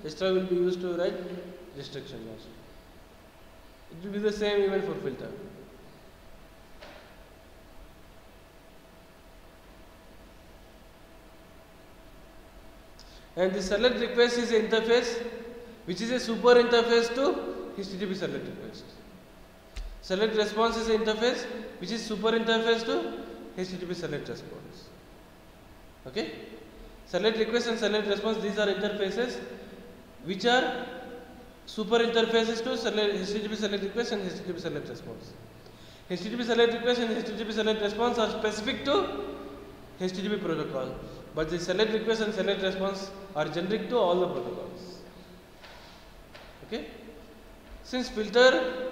A: destroy will be used to write destruction logic. It will be the same even for filter. And the servlet request is an interface which is a super interface to HTTP servlet request. Servlet response is an interface which is super interface to HTTP servlet response. Okay? Servlet request and servlet response, these are interfaces which are super interfaces to HTTP servlet request and HTTP servlet response. HTTP servlet request and HTTP servlet response are specific to HTTP protocol, but the servlet request and servlet response are generic to all the protocols. Okay? Since filter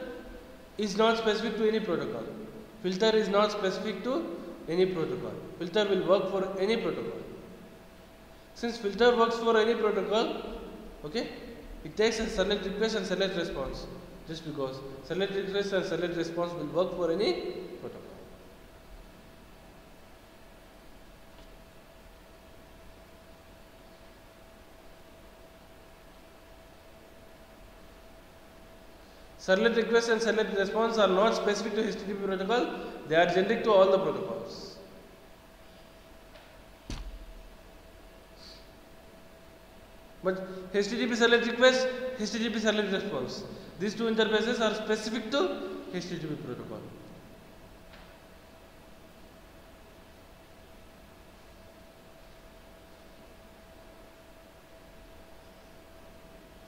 A: is not specific to any protocol, filter is not specific to any protocol. Filter will work for any protocol. Since filter works for any protocol, okay, it takes a servlet request and servlet response, just because servlet request and servlet response will work for any protocol. Servlet request and servlet response are not specific to HTTP protocol, they are generic to all the protocols. But HTTP servlet request, HTTP servlet response, these two interfaces are specific to HTTP protocol.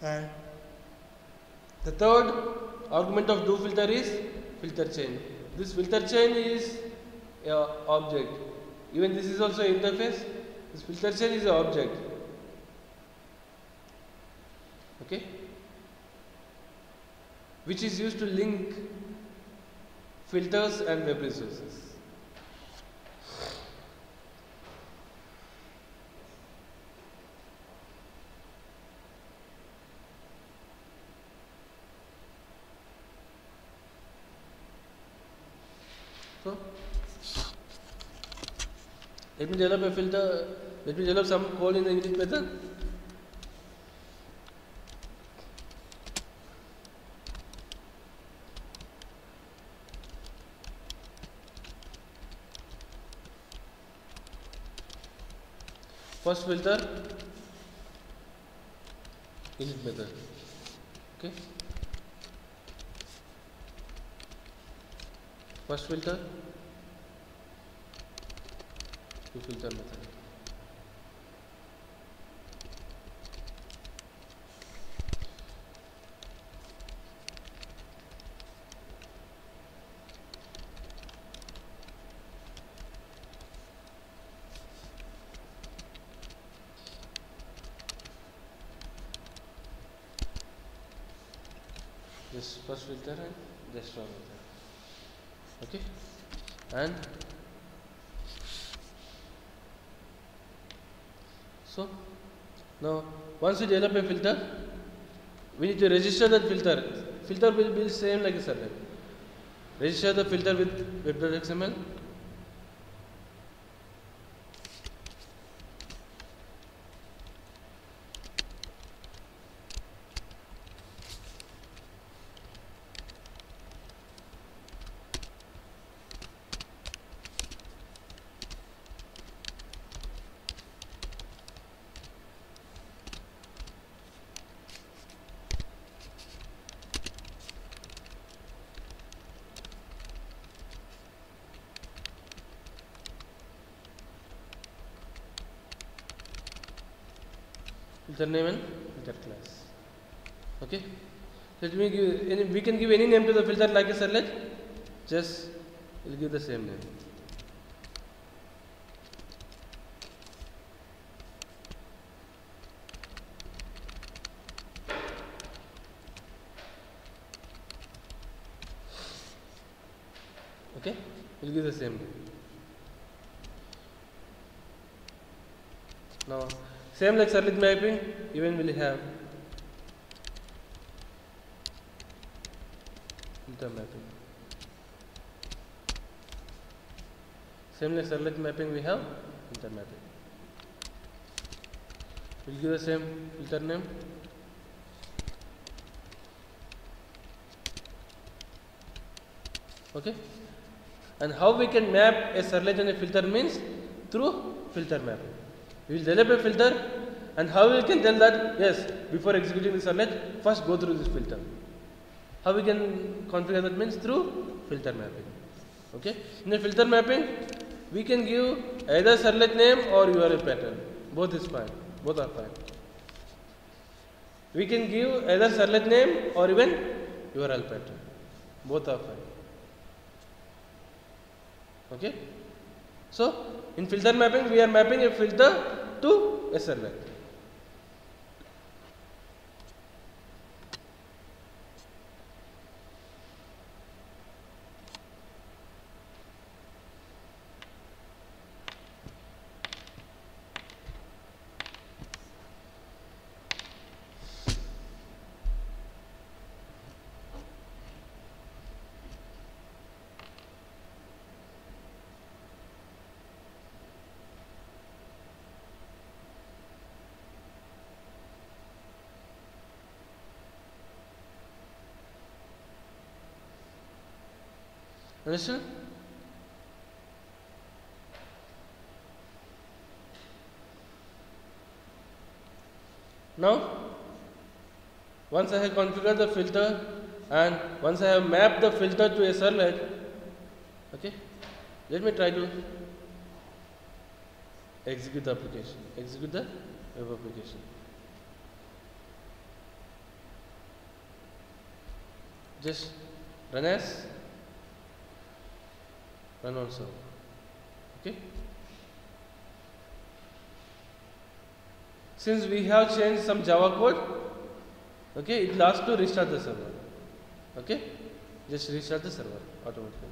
A: And the third argument of do filter is filter chain. This filter chain is an object. Even this is also an interface. This filter chain is an object. Okay? Which is used to link filters and web resources. So, let me develop a filter, let me develop some code in the init method. First filter, init method. Okay. First filter, do filter method. This first filter and destroy method. Okay, and so now once we develop a filter, we need to register that filter. Filter will be same like a servlet. register the filter with web.xml. Filter name and filter class. Okay. Let me give we can give any name to the filter like a servlet. Just we'll give the same name. Okay. We'll give the same name. Now same like servlet mapping, even will have filter mapping. Same like servlet mapping, we have filter mapping. We'll give the same filter name. Okay. And how we can map a servlet and a filter means through filter mapping. We will develop a filter, and how we can tell that yes, before executing the servlet, first go through this filter. How we can configure that means through filter mapping. Okay. In the filter mapping, we can give either servlet name or URL pattern. Both is fine. Both are fine. We can give either servlet name or even URL pattern. Both are fine. Okay. So in filter mapping, we are mapping a filter to a servlet. Understand? Now, once I have configured the filter and once I have mapped the filter to a servlet, okay, let me try to execute the application, execute the web application. Just run as run on server. Okay. Since we have changed some Java code, okay, it will ask to restart the server. Okay, just restart the server automatically.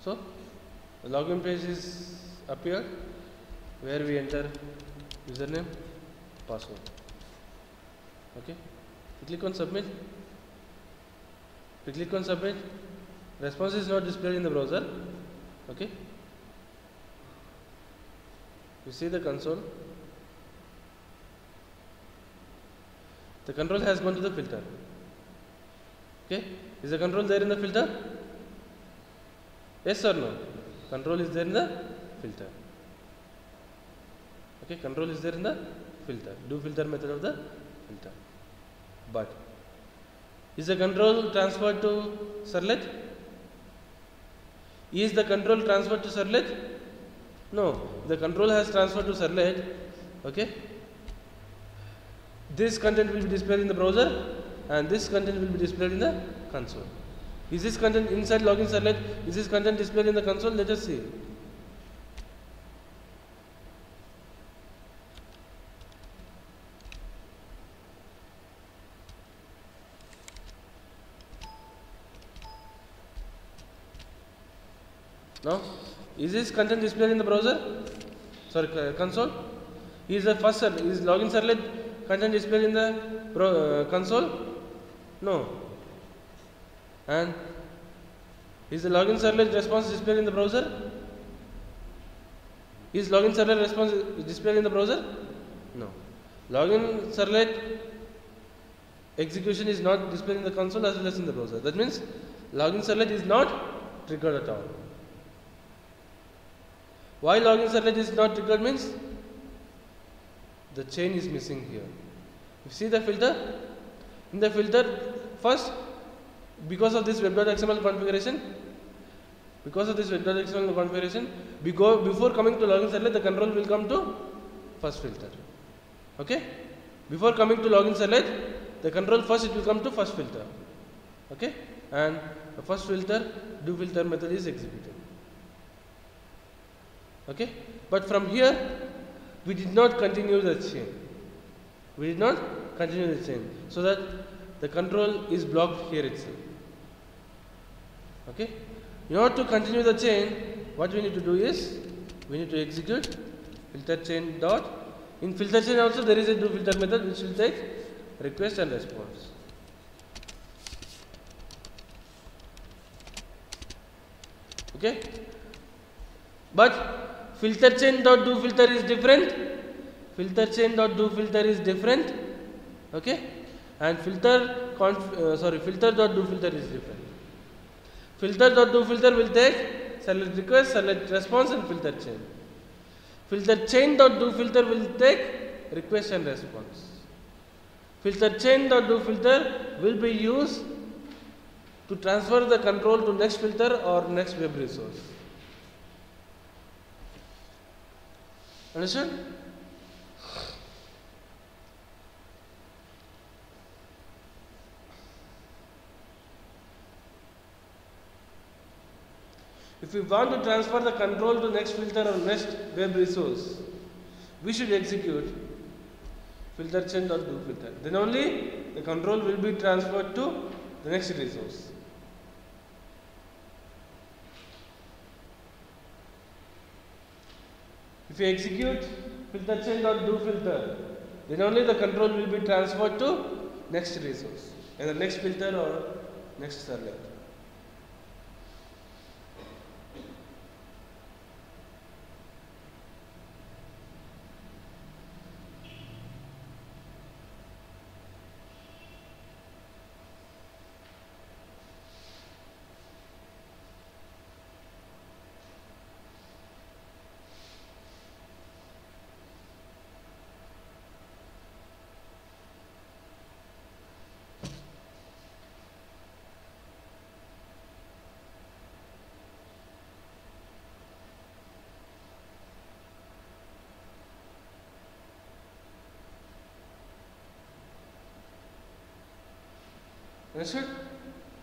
A: So the login page is appeared where we enter username, password. Okay. We click on submit. We click on submit. Response is not displayed in the browser. Okay. You see the console. The control has gone to the filter. Okay. Is the control there in the filter? Yes or no? Control is there in the filter. Okay. Control is there in the filter. Do filter method of the filter. But is the control transferred to servlet? Is the control transferred to servlet? No, the control has transferred to servlet. Okay. This content will be displayed in the browser and this content will be displayed in the console. Is this content inside login servlet? Is this content displayed in the console? Let us see. Now, is this content displayed in the browser? Sorry, console? Is the first servlet, is login servlet content displayed in the console? No. And is the login servlet response displayed in the browser? Is login servlet response displayed in the browser? No. Login servlet execution is not displayed in the console as well as in the browser. That means login servlet is not triggered at all. Why login servlet is not triggered means the chain is missing here. You see the filter? In the filter, first, because of this web.xml configuration, before coming to login servlet, the control will come to first filter. Okay? Before coming to login servlet, the control first it will come to first filter. Okay? And the first filter, do filter method is executed. Okay? But from here, we did not continue the chain. So that the control is blocked here itself. Okay? In order to continue the chain, what we need to do is, we need to execute filter chain dot. In filter chain also there is a do filter method which will take request and response. Okay? But filter chain dot do filter is different. Filter chain dot do filter is different. Okay? And filter dot do filter is different. Filter dot do filter will take select request, select response and filter chain. Filter chain dot do filter will take request and response. Filter chain dot do filter will be used to transfer the control to next filter or next web resource. Understood? If we want to transfer the control to next filter or next web resource, we should execute filter chain dot do filter. Then only the control will be transferred to the next resource. If you execute filter chain dot do filter, then only the control will be transferred to next resource, either next filter or next servlet. Understood?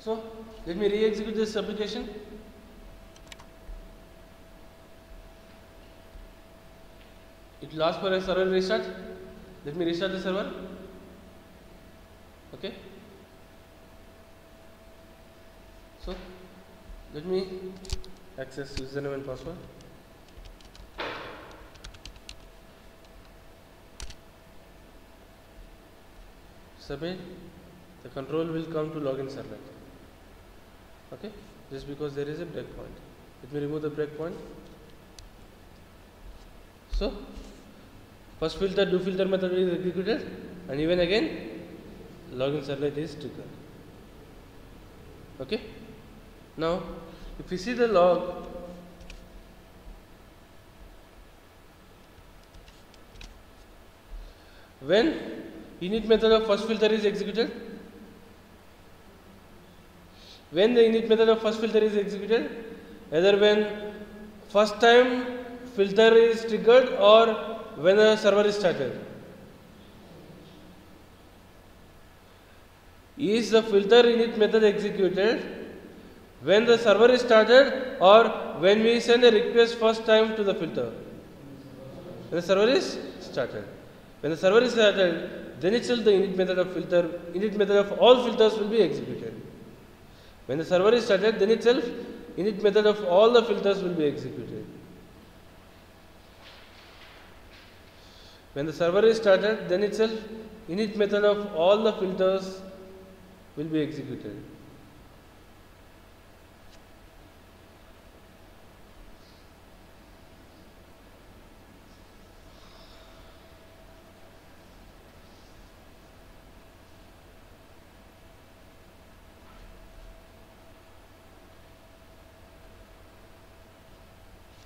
A: So, let me re-execute this application. It will ask for a server restart. Let me restart the server. Okay. So, let me access username and password. Submit. The control will come to login servlet. Okay, just because there is a breakpoint. Let me remove the breakpoint. So, first filter do filter method is executed, and even again login servlet is triggered. Okay. Now, if you see the log, when init method of first filter is executed, when the init method of first filter is executed, either when first time filter is triggered or when the server is started. Is the filter init method executed when the server is started or when we send a request first time to the filter? When the server is started. When the server is started, then itself the init method of all filters will be executed. When the server is started, then itself init method of all the filters will be executed. When the server is started, then itself init method of all the filters will be executed.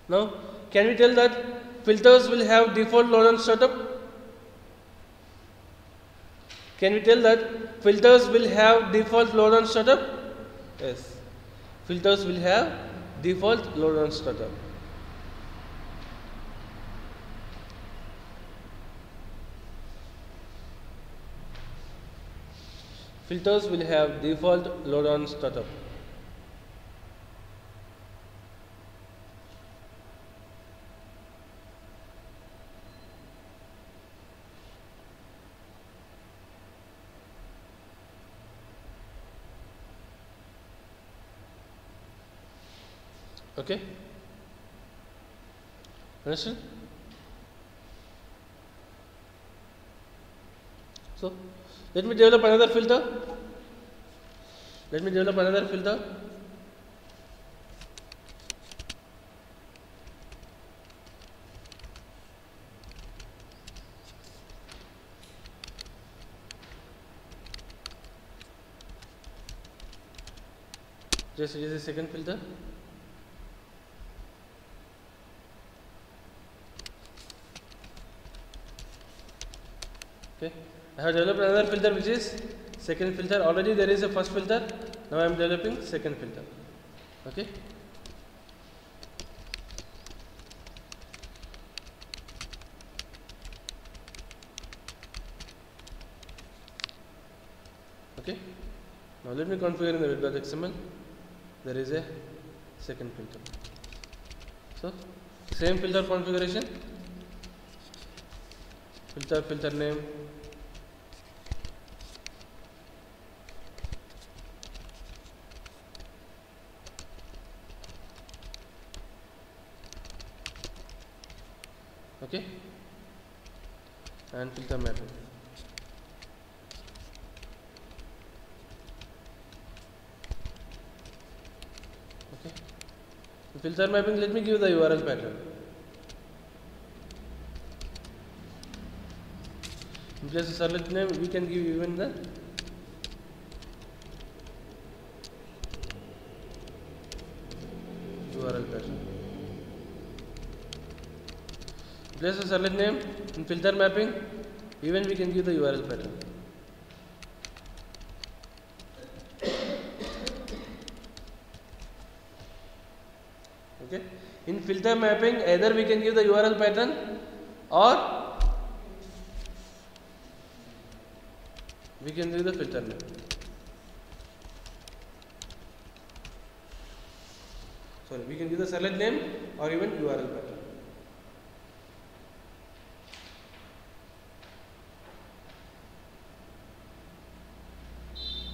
A: Now, can we tell that filters will have default load on startup? Can we tell that filters will have default load on startup? Yes. Filters will have default load on startup. Filters will have default load on startup. Okay? Understand? So, let me develop another filter. Let me develop another filter. Just use a second filter. Okay. I have developed another filter which is second filter. Already there is a first filter. Now I am developing second filter. Okay. Okay. Now let me configure in the web.xml. There is a second filter. So same filter configuration. Filter name. Okay, and filter mapping. Okay, filter mapping. Let me give the URL pattern. In place of servlet name, we can give even the URL pattern. In place of servlet name, in filter mapping, even we can give the URL pattern. Okay. In filter mapping, either we can give the URL pattern or we can give the filter name. Sorry, we can give the servlet name or even URL pattern.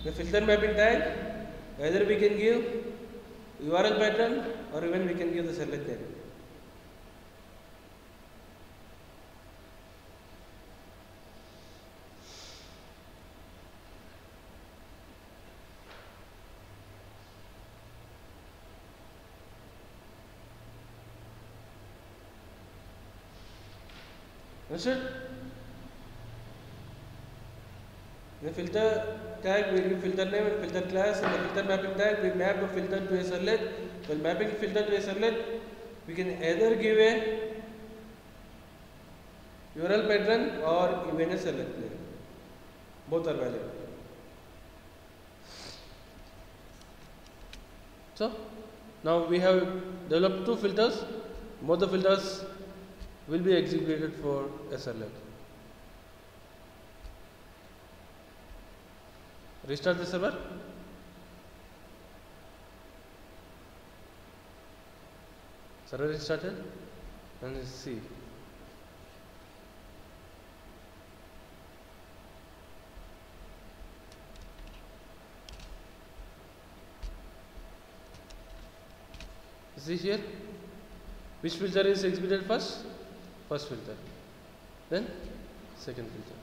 A: The filter mapping tag, either we can give URL pattern or even we can give the servlet name. Understood? The filter tag we give filter name and filter class, and the filter mapping tag we map a filter to a servlet. While mapping filter to a servlet, we can either give a URL pattern or even a servlet name. Both are valid. So now we have developed two filters. Both the filters will be executed for a servlet. Restart the server. Server is started and let's see. See here, which filter is executed first? First filter, then second filter.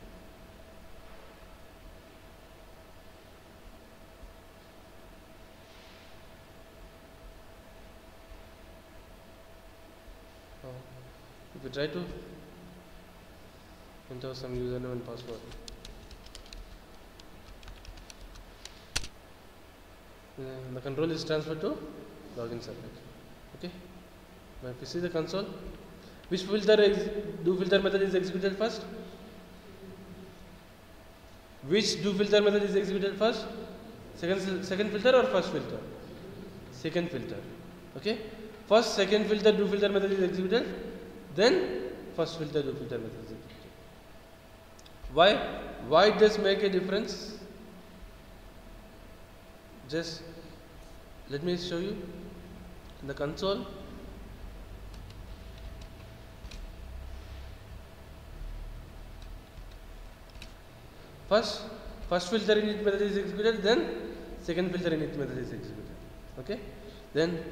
A: we try to enter some username and password, the control is transferred to login servlet. Okay. Now if you see the console, which filter do filter method is executed first? Which do filter method is executed first? Second filter or first filter? Second filter. Okay. First second filter do filter method is executed, then first filter do filter method is executed. Why it does make a difference? Just let me show you in the console. First filter init method is executed, then second filter init method is executed. Okay. Then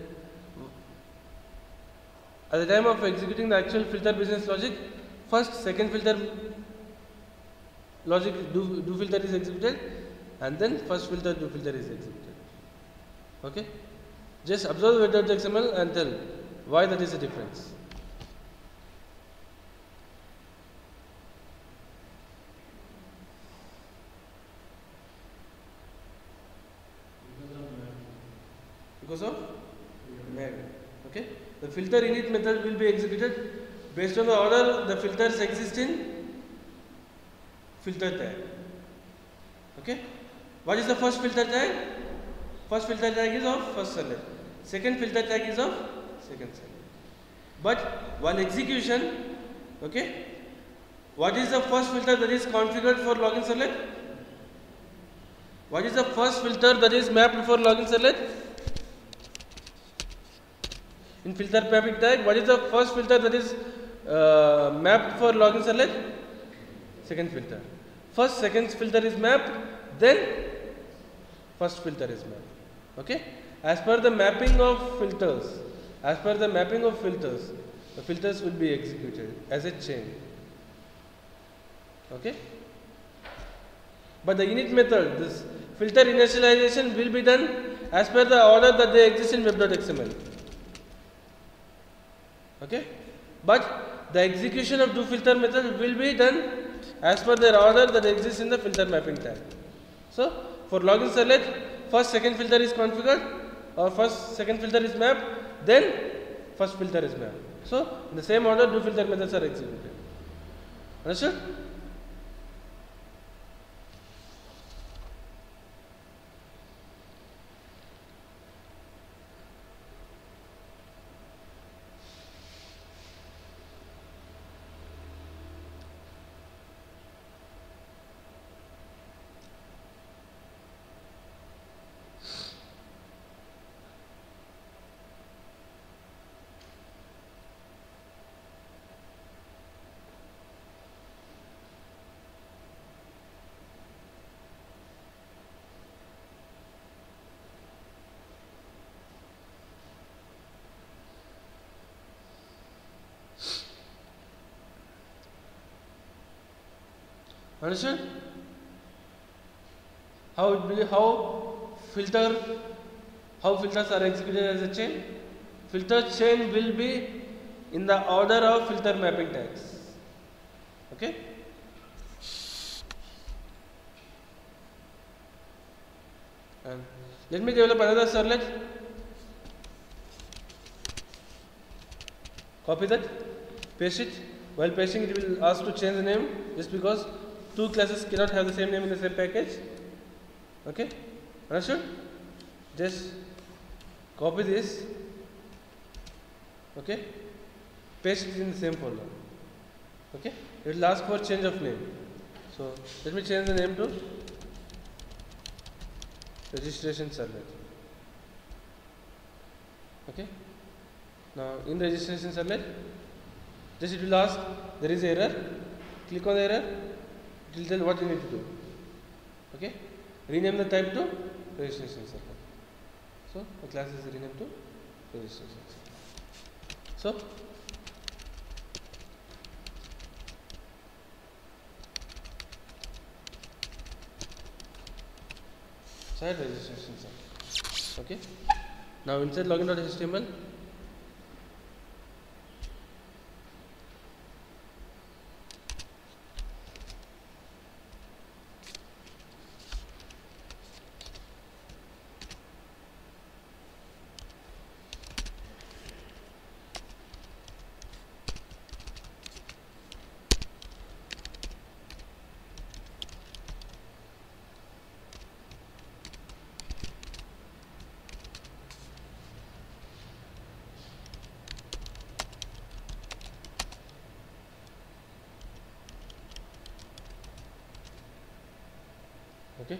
A: at the time of executing the actual filter business logic, first second filter logic do filter is executed, and then first filter do filter is executed. Okay. Just observe web.xml and tell why that is a difference. Because of mag. Okay. The filter init method will be executed based on the order the filters exist in filter tag. Okay. What is the first filter tag? First filter tag is of first select. Second filter tag is of second select. But while execution, okay, what is the first filter that is configured for login select? What is the first filter that is mapped for login select? In filter mapping tag, what is the first filter that is mapped for login select? Second filter. First second filter is mapped, then first filter is mapped. Okay. As per the mapping of filters, the filters will be executed as a chain. Okay. But the init method, this filter initialization will be done as per the order that they exist in web.xml. Okay. But the execution of do filter method will be done as per their order that exists in the filter mapping tag. So for login select, first second filter is configured, or first second filter is mapped, then first filter is mapped. So in the same order do filter methods are executed. Understood? Understand? How filters are executed as a chain? Filter chain will be in the order of filter mapping tags. Okay? And let me develop another servlet. Copy that, paste it. While pasting it will ask to change the name, just because two classes cannot have the same name in the same package. Okay? Understood? Just copy this. Okay? Paste it in the same folder. Okay? It will ask for change of name. So let me change the name to registration servlet. Okay? Now in registration servlet, just it will ask, there is error. Click on the error. It will tell what you need to do. Okay? Rename the type to registration servlet. So the class is renamed to registration servlet. So site registration servlet. Okay? Now inside login.html, Okay,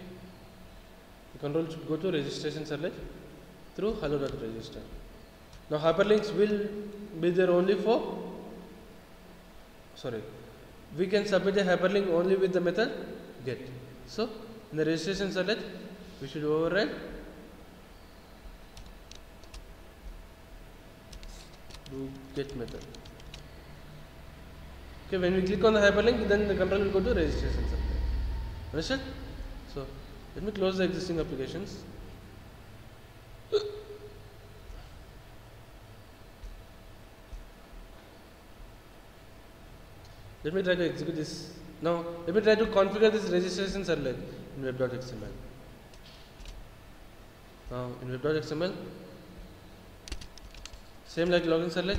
A: the control should go to registration servlet through hello.register. Now hyperlinks will be there only for, we can submit a hyperlink only with the method get. So in the registration servlet we should override do get method. Okay, when we click on the hyperlink, then the control will go to registration servlet. Understand? So let me close the existing applications. Let me try to execute this. Now let me try to configure this registration servlet in web.xml. Now in web.xml, same like login servlet,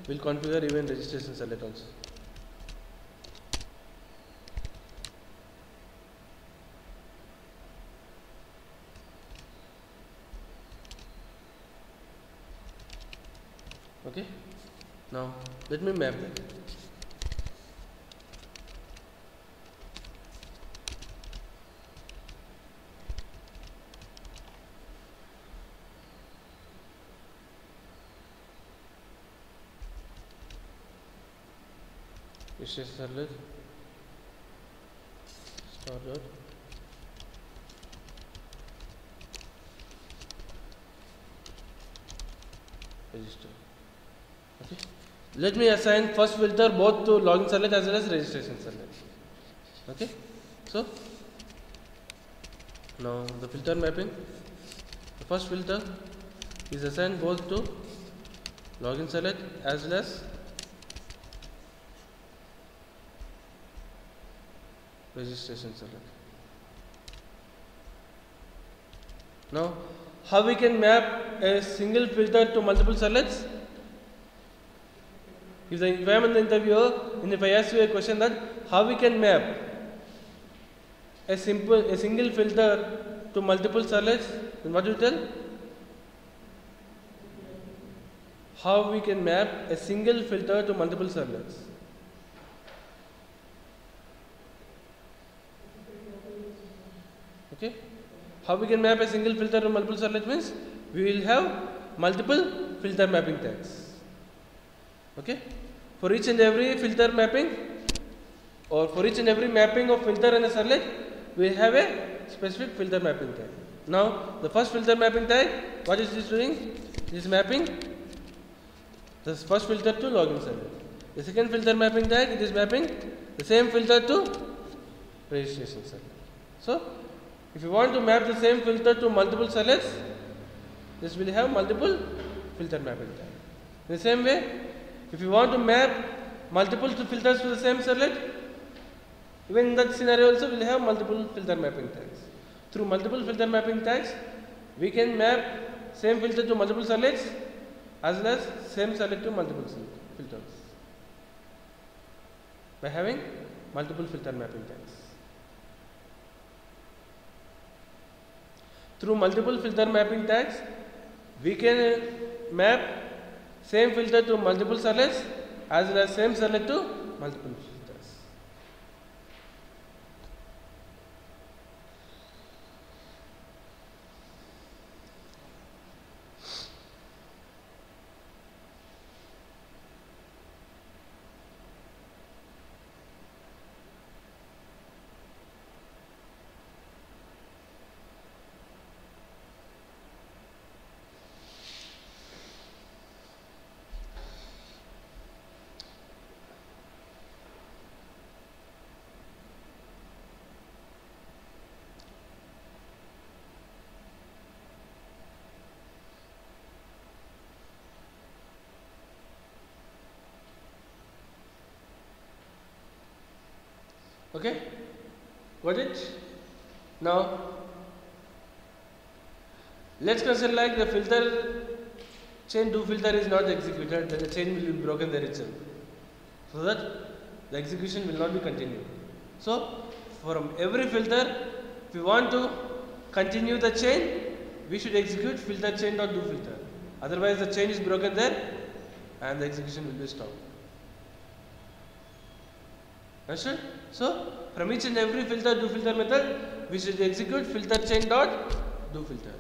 A: we'll configure even registration servlet also. Okay, now let me map that. Servlet start dot register. Okay, let me assign first filter both to login servlet as well as registration servlet. Okay, so now the filter mapping, the first filter is assigned both to login servlet as well as registration servlet. Now how we can map a single filter to multiple servlets? If I am an interviewer and if I ask you a question that how we can map a single filter to multiple servlets, then what do you tell? How we can map a single filter to multiple servlets? Okay, how we can map a single filter to multiple servlets means we will have multiple filter mapping tags. Okay, for each and every filter mapping or for each and every mapping of filter and a servlet, we have a specific filter mapping tag. Now the first filter mapping tag, what is this doing? It is mapping the first filter to login servlet. The second filter mapping tag, it is mapping the same filter to registration servlet. So if you want to map the same filter to multiple servlets, this will have multiple filter mapping tags. In the same way, if you want to map multiple filters to the same servlet, even in that scenario also we will have multiple filter mapping tags. Through multiple filter mapping tags, we can map same filter to multiple servlets as well as same servlet to multiple filters by having multiple filter mapping tags. Through multiple filter mapping tags, we can map same filter to multiple servlets as well as same servlet to multiple filters. Okay, got it? Now let's consider like the filter chain do filter is not executed, then the chain will be broken there itself, so that the execution will not be continued. So from every filter, if we want to continue the chain, we should execute filter chain dot do filter. Otherwise the chain is broken there and the execution will be stopped. Understood? So from each and every filter do filter method, we should execute filter chain dot do filter.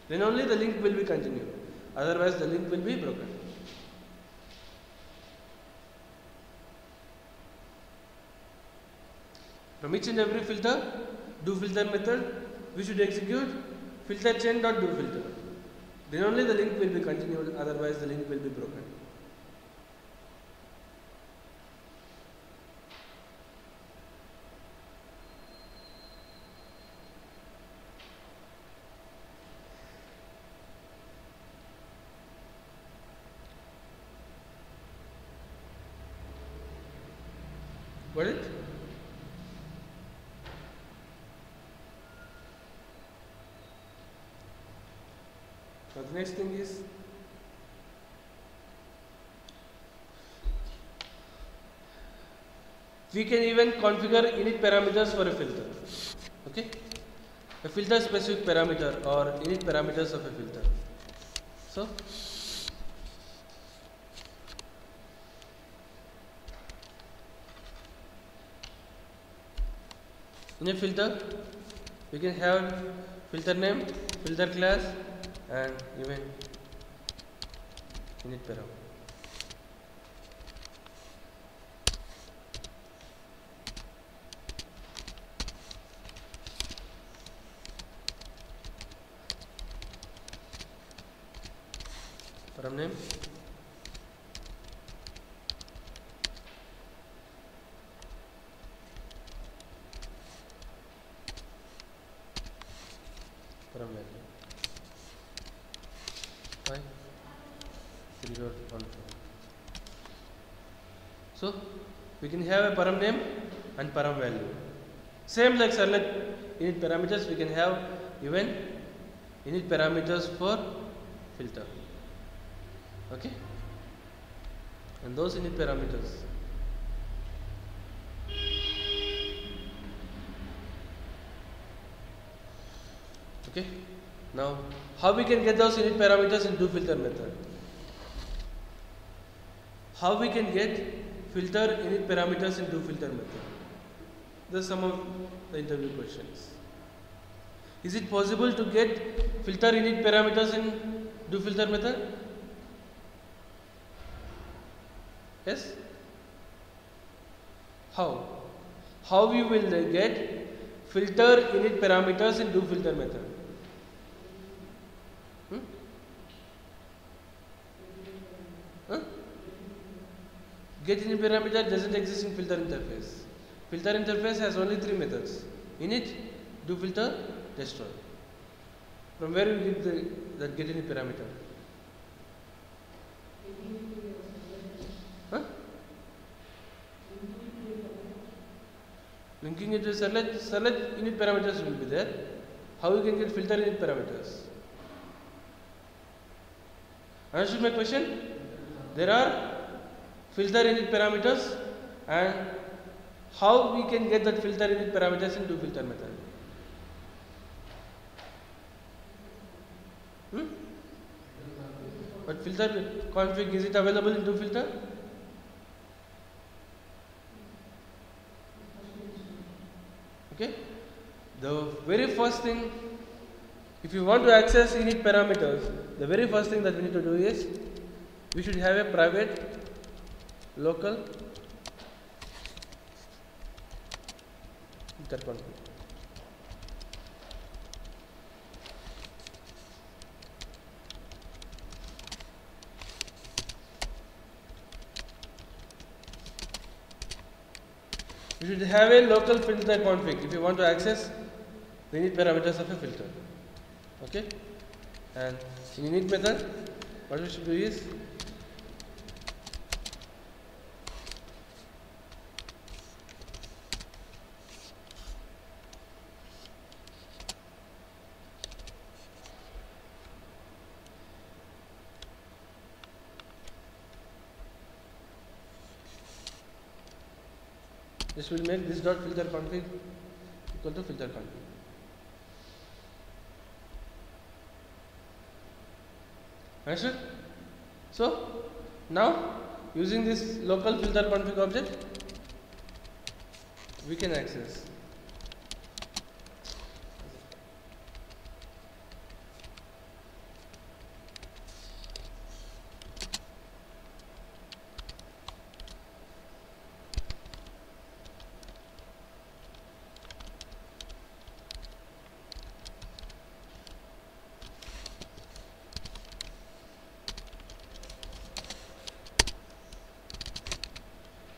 A: Then only the link will be continued. Otherwise, the link will be broken. From each and every filter, do filter method, we should execute filter chain dot do filter. Then only the link will be continued. Otherwise, the link will be broken. Got it? Now the next thing is we can even configure init parameters for a filter. Okay? A filter specific parameter or init parameters of a filter. So in a filter, we can have filter name, filter class, and even init parameter. Param name, param value, 5, 3 or 1. So we can have a param name and param value. Same like Servlet init parameters, we can have even init parameters for filter. Okay, and those init parameters okay. Now how we can get those init parameters in do filter method? How we can get filter init parameters in do filter method? These are some of the interview questions. Is it possible to get filter init parameters in do filter method? Yes? How? How we will get filter init parameters in do filter method? Get init parameter doesn't exist in filter interface. Filter interface has only 3 methods: init, do filter, destroy. From where we get that get init parameter? Linking it to Servlet init parameters will be there. How you can get filter init parameters? Understood my question? There are filter init parameters, and how we can get that filter init parameters in do filter method? But filter config, is it available in do filter? Okay, the very first thing, if you want to access init parameters, the very first thing that we need to do is we should have a private local filter config. You should have a local filter config if you want to access the init parameters of a filter. Okay, and in init method, what we should do is this will make this dot filter config equal to filter config. Understood? So now using this local filter config object, we can access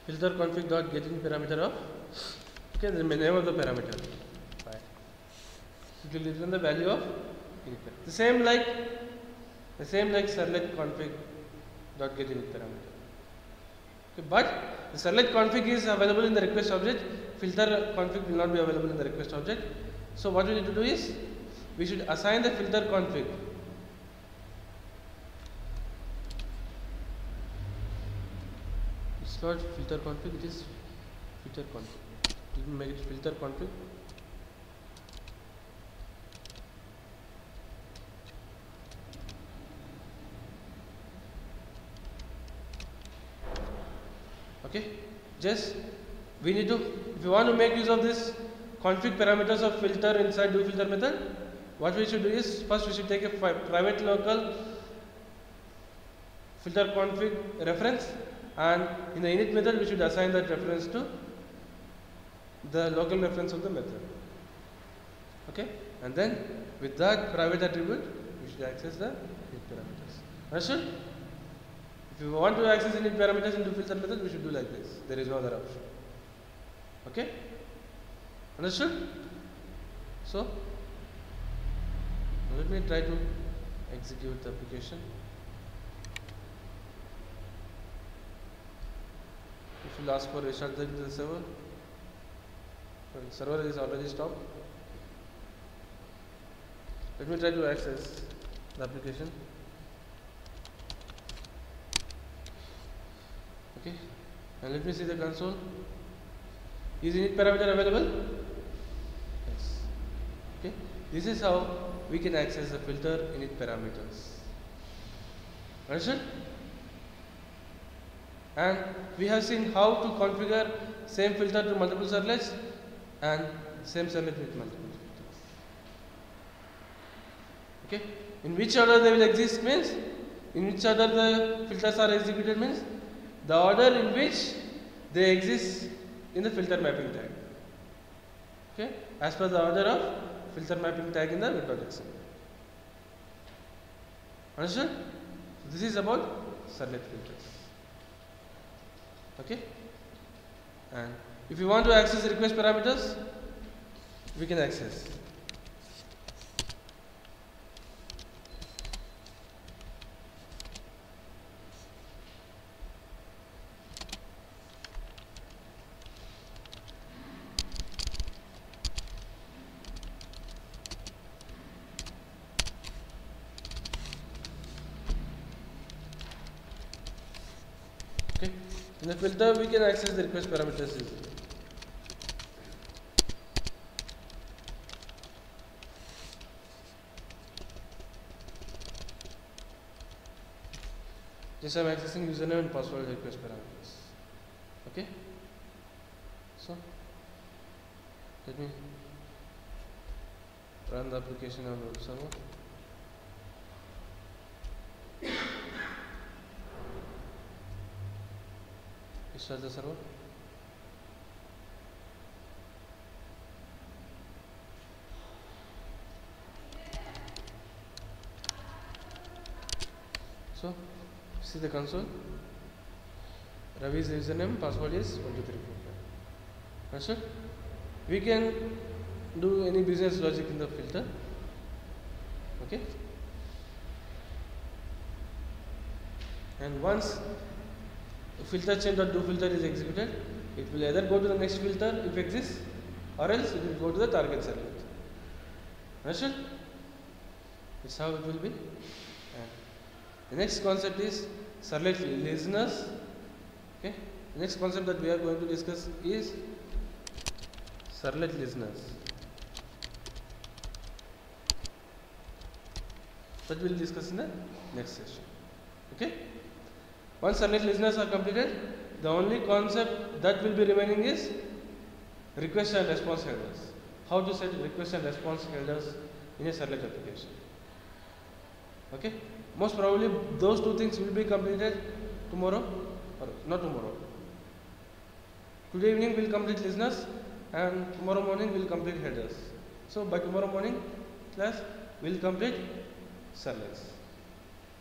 A: filter config dot getting parameter of, okay, the name of the parameter. Right. It will return the value of init. The same like servlet config dot get init parameter. Okay, but the servlet config is available in the request object. Filter config will not be available in the request object. So what we need to do is we should assign the filter config. It's not filter config, it is filter config. You can make it filter config. Okay, just we need to, if you want to make use of this config parameters of filter inside do filter method, what we should do is first we should take a private local filter config reference, and in the init method we should assign that reference to the local reference of the method. Okay, and then with that private attribute we should access the init parameters. Understood? If you want to access init parameters into filter method, we should do like this. There is no other option. Okay? Understood? So, let me try to execute the application. If you ask for restart the server, the server is already stopped. Let me try to access the application. Okay, and let me see the console. Is init parameter available? Yes. Okay, this is how we can access the filter init parameters. Understood? And we have seen how to configure same filter to multiple servlets and same servlet with multiple filters. Okay, in which order they will exist means, in which order the filters are executed means, the order in which they exist in the filter mapping tag. Okay, as per the order of filter mapping tag in the web.xml. Understood? So this is about servlet filters. Okay, and if you want to access the request parameters, we can access. Okay, in the filter we can access the request parameters easily. Just I am accessing username and password request parameters. Okay, so let me run the application on web server. Start the server. So see the console. Ravi's username, password is 12345. Understood? We can do any business logic in the filter. Okay. And once filter chain.do filter is executed, it will either go to the next filter if exists, or else it will go to the target servlet. Understood? That's how it will be. And the next concept is servlet listeners. Okay. The next concept that we are going to discuss is servlet listeners. That we will discuss in the next session. Okay. Once servlet listeners are completed, the only concept that will be remaining is request and response headers. How to set request and response headers in a servlet application. Okay. Most probably those two things will be completed tomorrow, or not tomorrow. Today evening we will complete listeners, and tomorrow morning we will complete headers. So by tomorrow morning class we will complete servlets.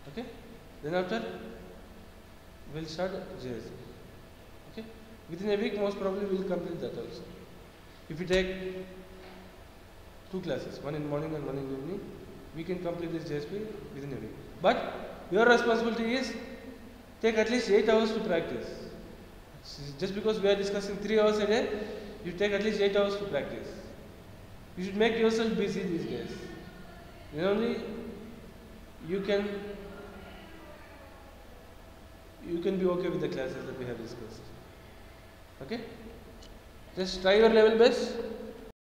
A: Okay. Then after we will start JSP. Okay. Within a week, most probably we will complete that also. If we take 2 classes, one in morning and one in evening, we can complete this JSP within a week. But your responsibility is take at least 8 hours to practice. Just because we are discussing 3 hours a day, you take at least 8 hours to practice. You should make yourself busy these days. Then only you can be okay with the classes that we have discussed. Okay? Just try your level best.